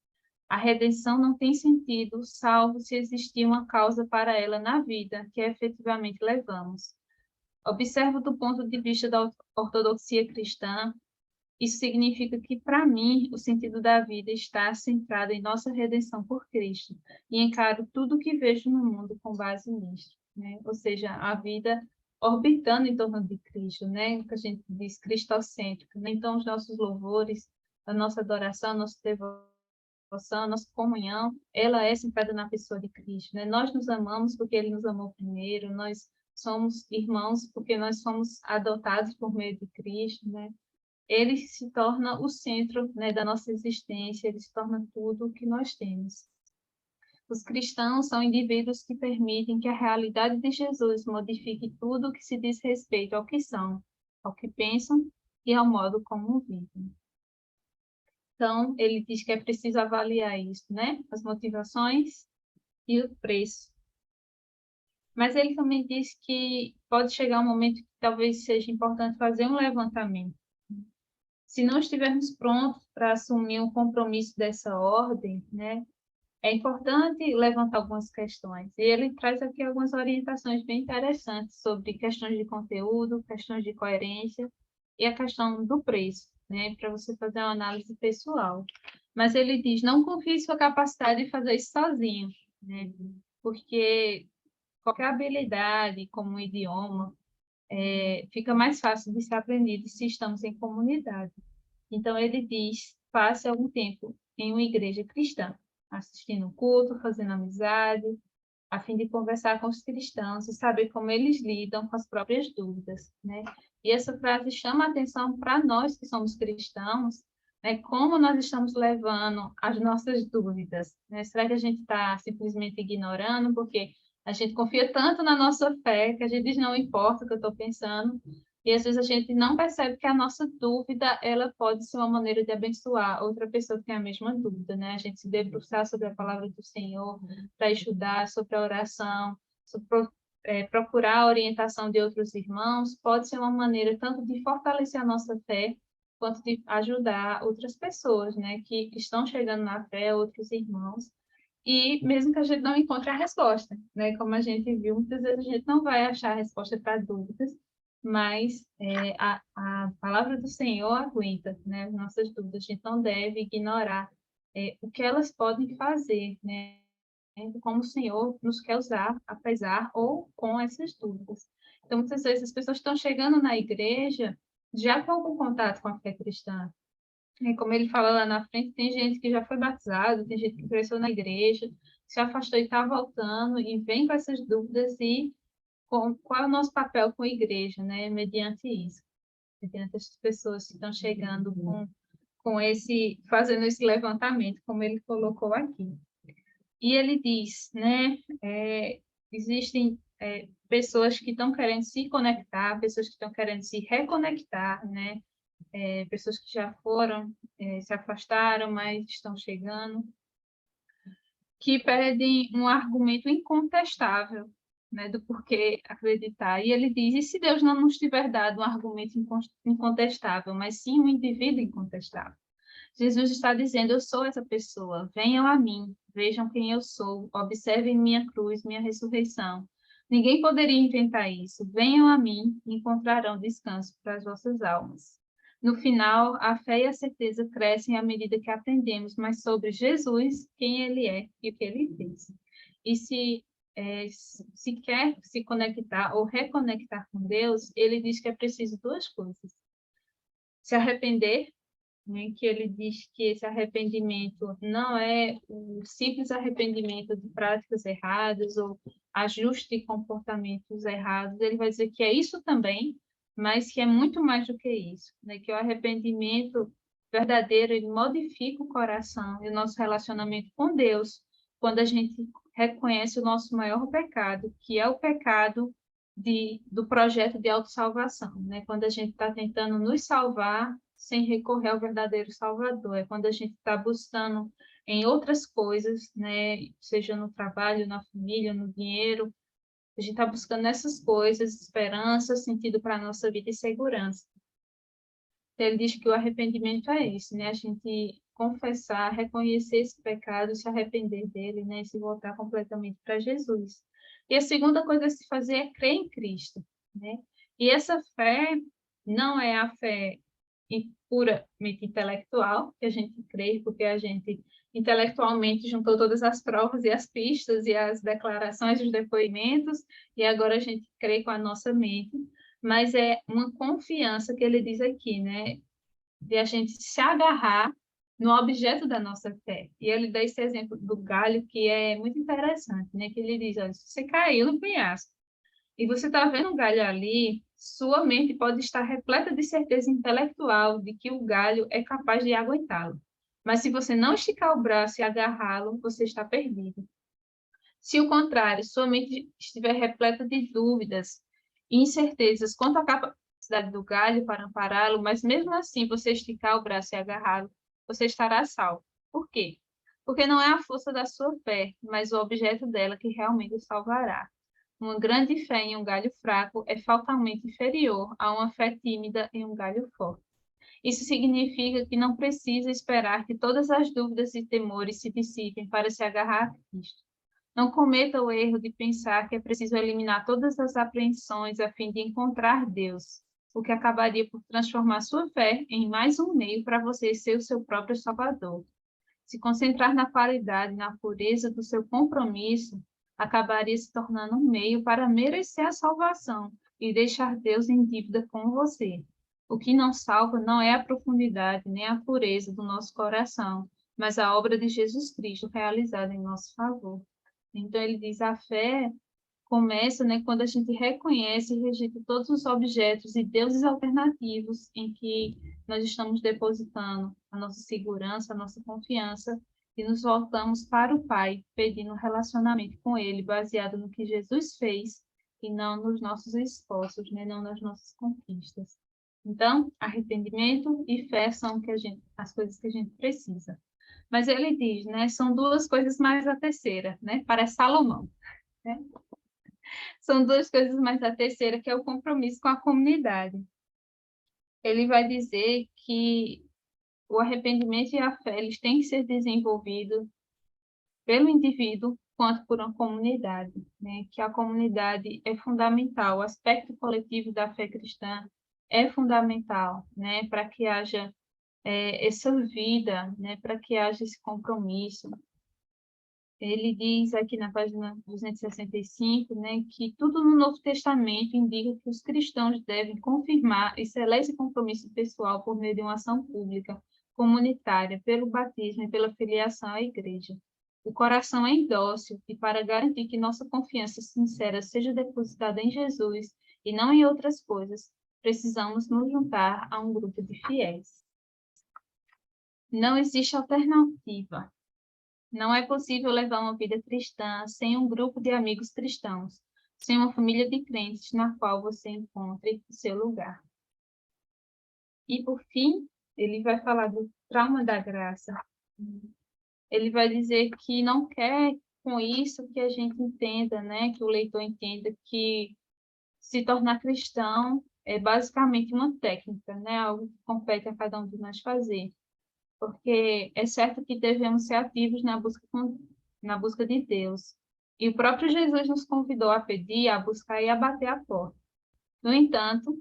A redenção não tem sentido, salvo se existir uma causa para ela na vida, que efetivamente levamos. Observo do ponto de vista da ortodoxia cristã, isso significa que, para mim, o sentido da vida está centrado em nossa redenção por Cristo, e encaro tudo o que vejo no mundo com base nisto, né? Ou seja, a vida orbitando em torno de Cristo, né? O que a gente diz cristocêntrico, né? Então, os nossos louvores, a nossa adoração, a nossa devoção, a nossa comunhão, ela é centrada na pessoa de Cristo, né? Nós nos amamos porque Ele nos amou primeiro, nós somos irmãos porque nós somos adotados por meio de Cristo, né? Ele se torna o centro, né, da nossa existência, ele se torna tudo o que nós temos. Os cristãos são indivíduos que permitem que a realidade de Jesus modifique tudo o que se diz respeito ao que são, ao que pensam e ao modo como vivem. Então, ele diz que é preciso avaliar isso, né? As motivações e o preço. Mas ele também diz que pode chegar um momento que talvez seja importante fazer um levantamento. Se não estivermos prontos para assumir um compromisso dessa ordem, né, é importante levantar algumas questões. E ele traz aqui algumas orientações bem interessantes sobre questões de conteúdo, questões de coerência e a questão do preço, né, para você fazer uma análise pessoal. Mas ele diz, não confie em sua capacidade de fazer isso sozinho, né, porque qualquer habilidade, como um idioma, fica mais fácil de ser aprendido se estamos em comunidade. Então, ele diz, passe algum tempo em uma igreja cristã, assistindo o culto, fazendo amizade, a fim de conversar com os cristãos e saber como eles lidam com as próprias dúvidas, né? E essa frase chama a atenção para nós que somos cristãos, né? Como nós estamos levando as nossas dúvidas, né? Será que a gente está simplesmente ignorando porque a gente confia tanto na nossa fé que a gente diz, não importa o que eu estou pensando, e às vezes a gente não percebe que a nossa dúvida, ela pode ser uma maneira de abençoar outra pessoa que tem a mesma dúvida, né? A gente se debruçar sobre a palavra do Senhor, para estudar sobre a oração, sobre, procurar a orientação de outros irmãos, pode ser uma maneira tanto de fortalecer a nossa fé, quanto de ajudar outras pessoas, né? Que estão chegando na fé, outros irmãos, e mesmo que a gente não encontre a resposta, né? Como a gente viu, muitas vezes a gente não vai achar a resposta para dúvidas, mas a palavra do Senhor aguenta, né, as nossas dúvidas. A gente não deve ignorar o que elas podem fazer, né, como o Senhor nos quer usar, apesar ou com essas dúvidas. Então, muitas vezes as pessoas estão chegando na igreja já com algum contato com a fé cristã. E como ele fala lá na frente, tem gente que já foi batizado, tem gente que cresceu na igreja, se afastou e está voltando, e vem com essas dúvidas e qual é o nosso papel com a igreja, né? Mediante isso, mediante essas pessoas que estão chegando fazendo esse levantamento, como ele colocou aqui. E ele diz, né? Existem pessoas que estão querendo se conectar, pessoas que estão querendo se reconectar, né? Pessoas que já foram, se afastaram, mas estão chegando, que pedem um argumento incontestável, né, do porquê acreditar. E ele diz, e se Deus não nos tiver dado um argumento incontestável, mas sim um indivíduo incontestável? Jesus está dizendo, eu sou essa pessoa, venham a mim, vejam quem eu sou, observem minha cruz, minha ressurreição. Ninguém poderia inventar isso. Venham a mim e encontrarão descanso para as vossas almas. No final, a fé e a certeza crescem à medida que aprendemos mais sobre Jesus, quem ele é e o que ele fez. E se quer se conectar ou reconectar com Deus, ele diz que é preciso duas coisas. Se arrepender, né, que ele diz que esse arrependimento não é o simples arrependimento de práticas erradas ou ajuste de comportamentos errados. Ele vai dizer que é isso também, mas que é muito mais do que isso, né? Que o arrependimento verdadeiro, ele modifica o coração e o nosso relacionamento com Deus, quando a gente reconhece o nosso maior pecado, que é o pecado do projeto de autossalvação, né? Quando a gente está tentando nos salvar sem recorrer ao verdadeiro Salvador, é quando a gente está buscando em outras coisas, né? Seja no trabalho, na família, no dinheiro, a gente está buscando nessas coisas esperança, sentido para a nossa vida e segurança. Ele diz que o arrependimento é isso, né? A gente confessar, reconhecer esse pecado, se arrepender dele, né? E se voltar completamente para Jesus. E a segunda coisa a se fazer é crer em Cristo, né? E essa fé não é a fé puramente intelectual, que a gente crê, porque a gente intelectualmente juntou todas as provas e as pistas e as declarações, os depoimentos, e agora a gente crê com a nossa mente, mas é uma confiança que ele diz aqui, né? De a gente se agarrar no objeto da nossa fé. E ele dá esse exemplo do galho, que é muito interessante, né? Que ele diz, olha, se você caiu no penhasco e você está vendo um galho ali, sua mente pode estar repleta de certeza intelectual de que o galho é capaz de aguentá-lo. Mas se você não esticar o braço e agarrá-lo, você está perdido. Se, ao contrário, sua mente estiver repleta de dúvidas e incertezas quanto à capacidade do galho para ampará-lo, mas mesmo assim você esticar o braço e agarrá-lo, você estará salvo. Por quê? Porque não é a força da sua fé, mas o objeto dela que realmente o salvará. Uma grande fé em um galho fraco é fatalmente inferior a uma fé tímida em um galho forte. Isso significa que não precisa esperar que todas as dúvidas e temores se dissipem para se agarrar a Cristo. Não cometa o erro de pensar que é preciso eliminar todas as apreensões a fim de encontrar Deus, o que acabaria por transformar sua fé em mais um meio para você ser o seu próprio Salvador. Se concentrar na qualidade e na pureza do seu compromisso, acabaria se tornando um meio para merecer a salvação e deixar Deus em dívida com você. O que não salva não é a profundidade nem a pureza do nosso coração, mas a obra de Jesus Cristo realizada em nosso favor. Então, ele diz, a fé começa, né, quando a gente reconhece e rejeita todos os objetos e deuses alternativos em que nós estamos depositando a nossa segurança, a nossa confiança, e nos voltamos para o Pai, pedindo um relacionamento com Ele, baseado no que Jesus fez, e não nos nossos esforços, né, não nas nossas conquistas. Então, arrependimento e fé são as coisas que a gente precisa. Mas ele diz, né, são duas coisas mais a terceira, né, parece Salomão, né? São duas coisas mais a terceira, que é o compromisso com a comunidade. Ele vai dizer que o arrependimento e a fé, eles têm que ser desenvolvidos pelo indivíduo quanto por uma comunidade, né? Que a comunidade é fundamental, o aspecto coletivo da fé cristã é fundamental, né? Para que haja essa vida, né? Para que haja esse compromisso. Ele diz aqui na página 265, né, que tudo no Novo Testamento indica que os cristãos devem confirmar e selar esse compromisso pessoal por meio de uma ação pública, comunitária, pelo batismo e pela filiação à igreja. O coração é indócil e para garantir que nossa confiança sincera seja depositada em Jesus e não em outras coisas, precisamos nos juntar a um grupo de fiéis. Não existe alternativa. Não é possível levar uma vida cristã sem um grupo de amigos cristãos, sem uma família de crentes na qual você encontre o seu lugar. E, por fim, ele vai falar do trauma da graça. Ele vai dizer que não quer com isso que a gente entenda, né, que o leitor entenda que se tornar cristão é basicamente uma técnica, né, algo que compete a cada um de nós fazer. Porque é certo que devemos ser ativos na busca de Deus. E o próprio Jesus nos convidou a pedir, a buscar e a bater a porta. No entanto,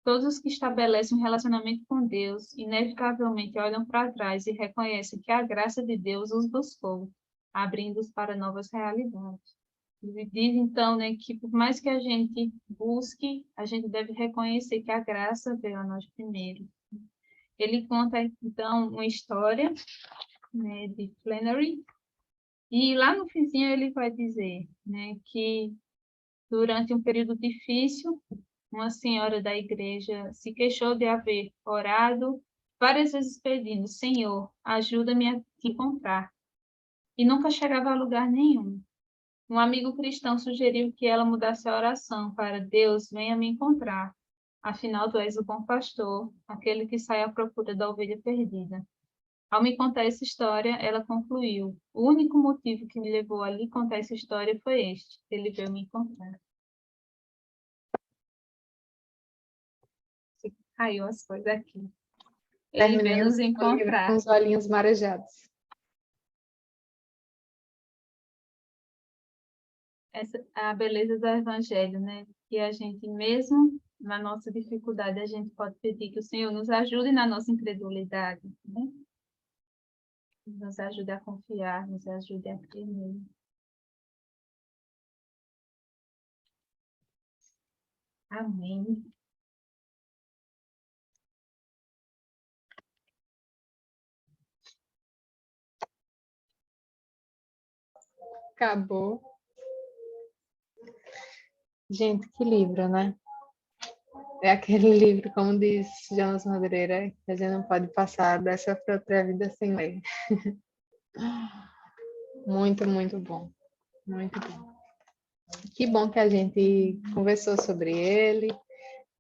todos os que estabelecem um relacionamento com Deus, inevitavelmente olham para trás e reconhecem que a graça de Deus os buscou, abrindo-os para novas realidades. Ele diz, então, né, que por mais que a gente busque, a gente deve reconhecer que a graça veio a nós primeiro. Ele conta, então, uma história, né, de Flannery, e lá no finzinho ele vai dizer, né, que durante um período difícil, uma senhora da igreja se queixou de haver orado várias vezes pedindo, Senhor, ajuda-me a te encontrar. e nunca chegava a lugar nenhum. Um amigo cristão sugeriu que ela mudasse a oração para Deus, venha me encontrar. Afinal, tu és o bom pastor, aquele que sai à procura da ovelha perdida. Ao me contar essa história, ela concluiu: o único motivo que me levou a lhe contar essa história foi este: ele veio me encontrar. Caiu as coisas aqui. Ele veio Terminando nos o livro com encontrar. os olhinhos marejados. Essa é a beleza do Evangelho, né? Que a gente, mesmo na nossa dificuldade, a gente pode pedir que o Senhor nos ajude na nossa incredulidade, né? Nos ajude a confiar, nos ajude a crer nele. Amém. Acabou. Gente, que livro, né? É aquele livro, como diz Jonas Madureira, que a gente não pode passar dessa para outra vida sem ler. Muito, muito bom. Muito bom. Que bom que a gente conversou sobre ele.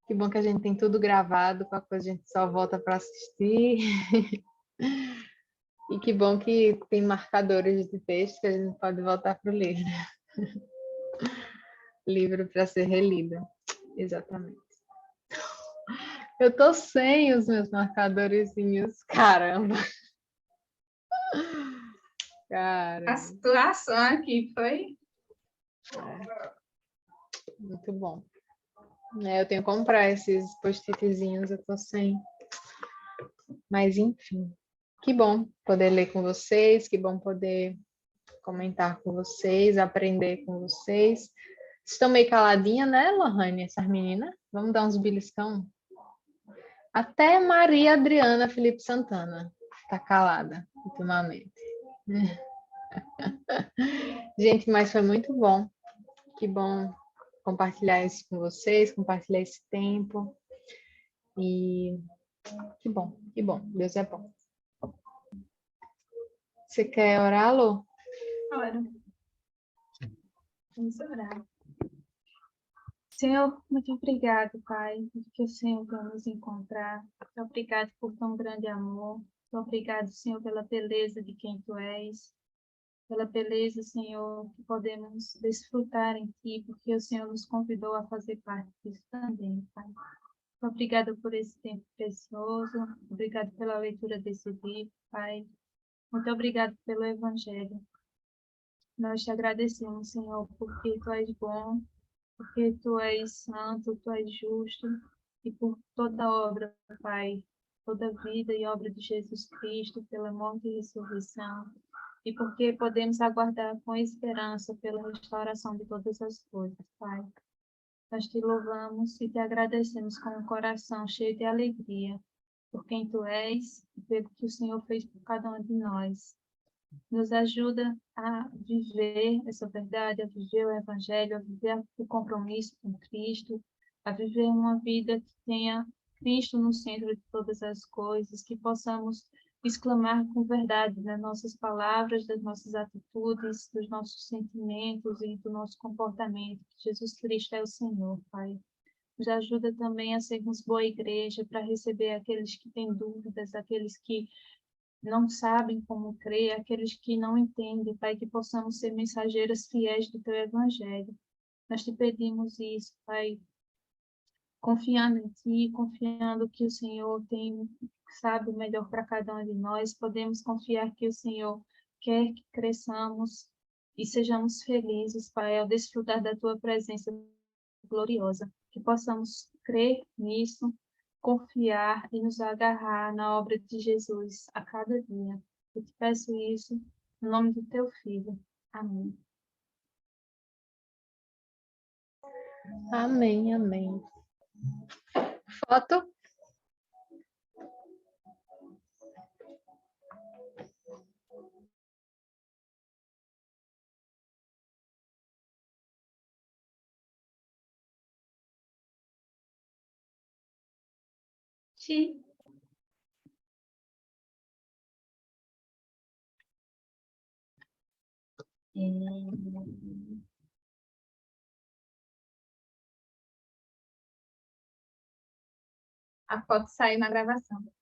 Que bom que a gente tem tudo gravado, qualquer coisa a gente só volta para assistir. E que bom que tem marcadores de texto que a gente pode voltar para o livro. Livro para ser relido. Exatamente. Eu tô sem os meus marcadorzinhos. Caramba. A Cara, situação aqui foi. muito bom. Eu tenho que comprar esses post-itzinhos, eu tô sem. Mas enfim, que bom poder ler com vocês, que bom poder comentar com vocês, aprender com vocês. Estão meio caladinha, né, Lohane, essas meninas? Vamos dar uns beliscão? Até Maria Adriana Felipe Santana está calada ultimamente. Gente, mas foi muito bom. Que bom compartilhar isso com vocês, compartilhar esse tempo. E que bom, que bom. Deus é bom. Você quer orar, Lô? Ora, vamos orar. Senhor, muito obrigado, Pai, porque o Senhor vai nos encontrar. Muito obrigado por tão grande amor. Muito obrigado, Senhor, pela beleza de quem Tu és. Pela beleza, Senhor, que podemos desfrutar em Ti, porque o Senhor nos convidou a fazer parte disso também, Pai. Muito obrigada por esse tempo precioso. Obrigado pela leitura desse livro, Pai. Muito obrigado pelo Evangelho. Nós te agradecemos, Senhor, porque Tu és bom, porque Tu és santo, Tu és justo, e por toda obra, Pai, toda vida e obra de Jesus Cristo, pela morte e ressurreição, e porque podemos aguardar com esperança pela restauração de todas as coisas, Pai. Nós te louvamos e te agradecemos com um coração cheio de alegria, por quem Tu és e pelo que o Senhor fez por cada um de nós. Nos ajuda a viver essa verdade, a viver o Evangelho, a viver o compromisso com Cristo, a viver uma vida que tenha Cristo no centro de todas as coisas, que possamos exclamar com verdade nas nossas palavras, das nossas atitudes, dos nossos sentimentos e do nosso comportamento, que Jesus Cristo é o Senhor, Pai. Nos ajuda também a sermos boa igreja para receber aqueles que têm dúvidas, aqueles que não sabem como crer, aqueles que não entendem, Pai, que possamos ser mensageiras fiéis do Teu Evangelho. Nós te pedimos isso, Pai, confiando em Ti, confiando que o Senhor tem, sabe o melhor para cada um de nós, podemos confiar que o Senhor quer que cresçamos e sejamos felizes, Pai, ao desfrutar da Tua presença gloriosa, que possamos crer nisso, confiar e nos agarrar na obra de Jesus a cada dia. Eu te peço isso no nome do Teu Filho. Amém. Amém, amém. Foto? Ti. E a foto saiu na gravação.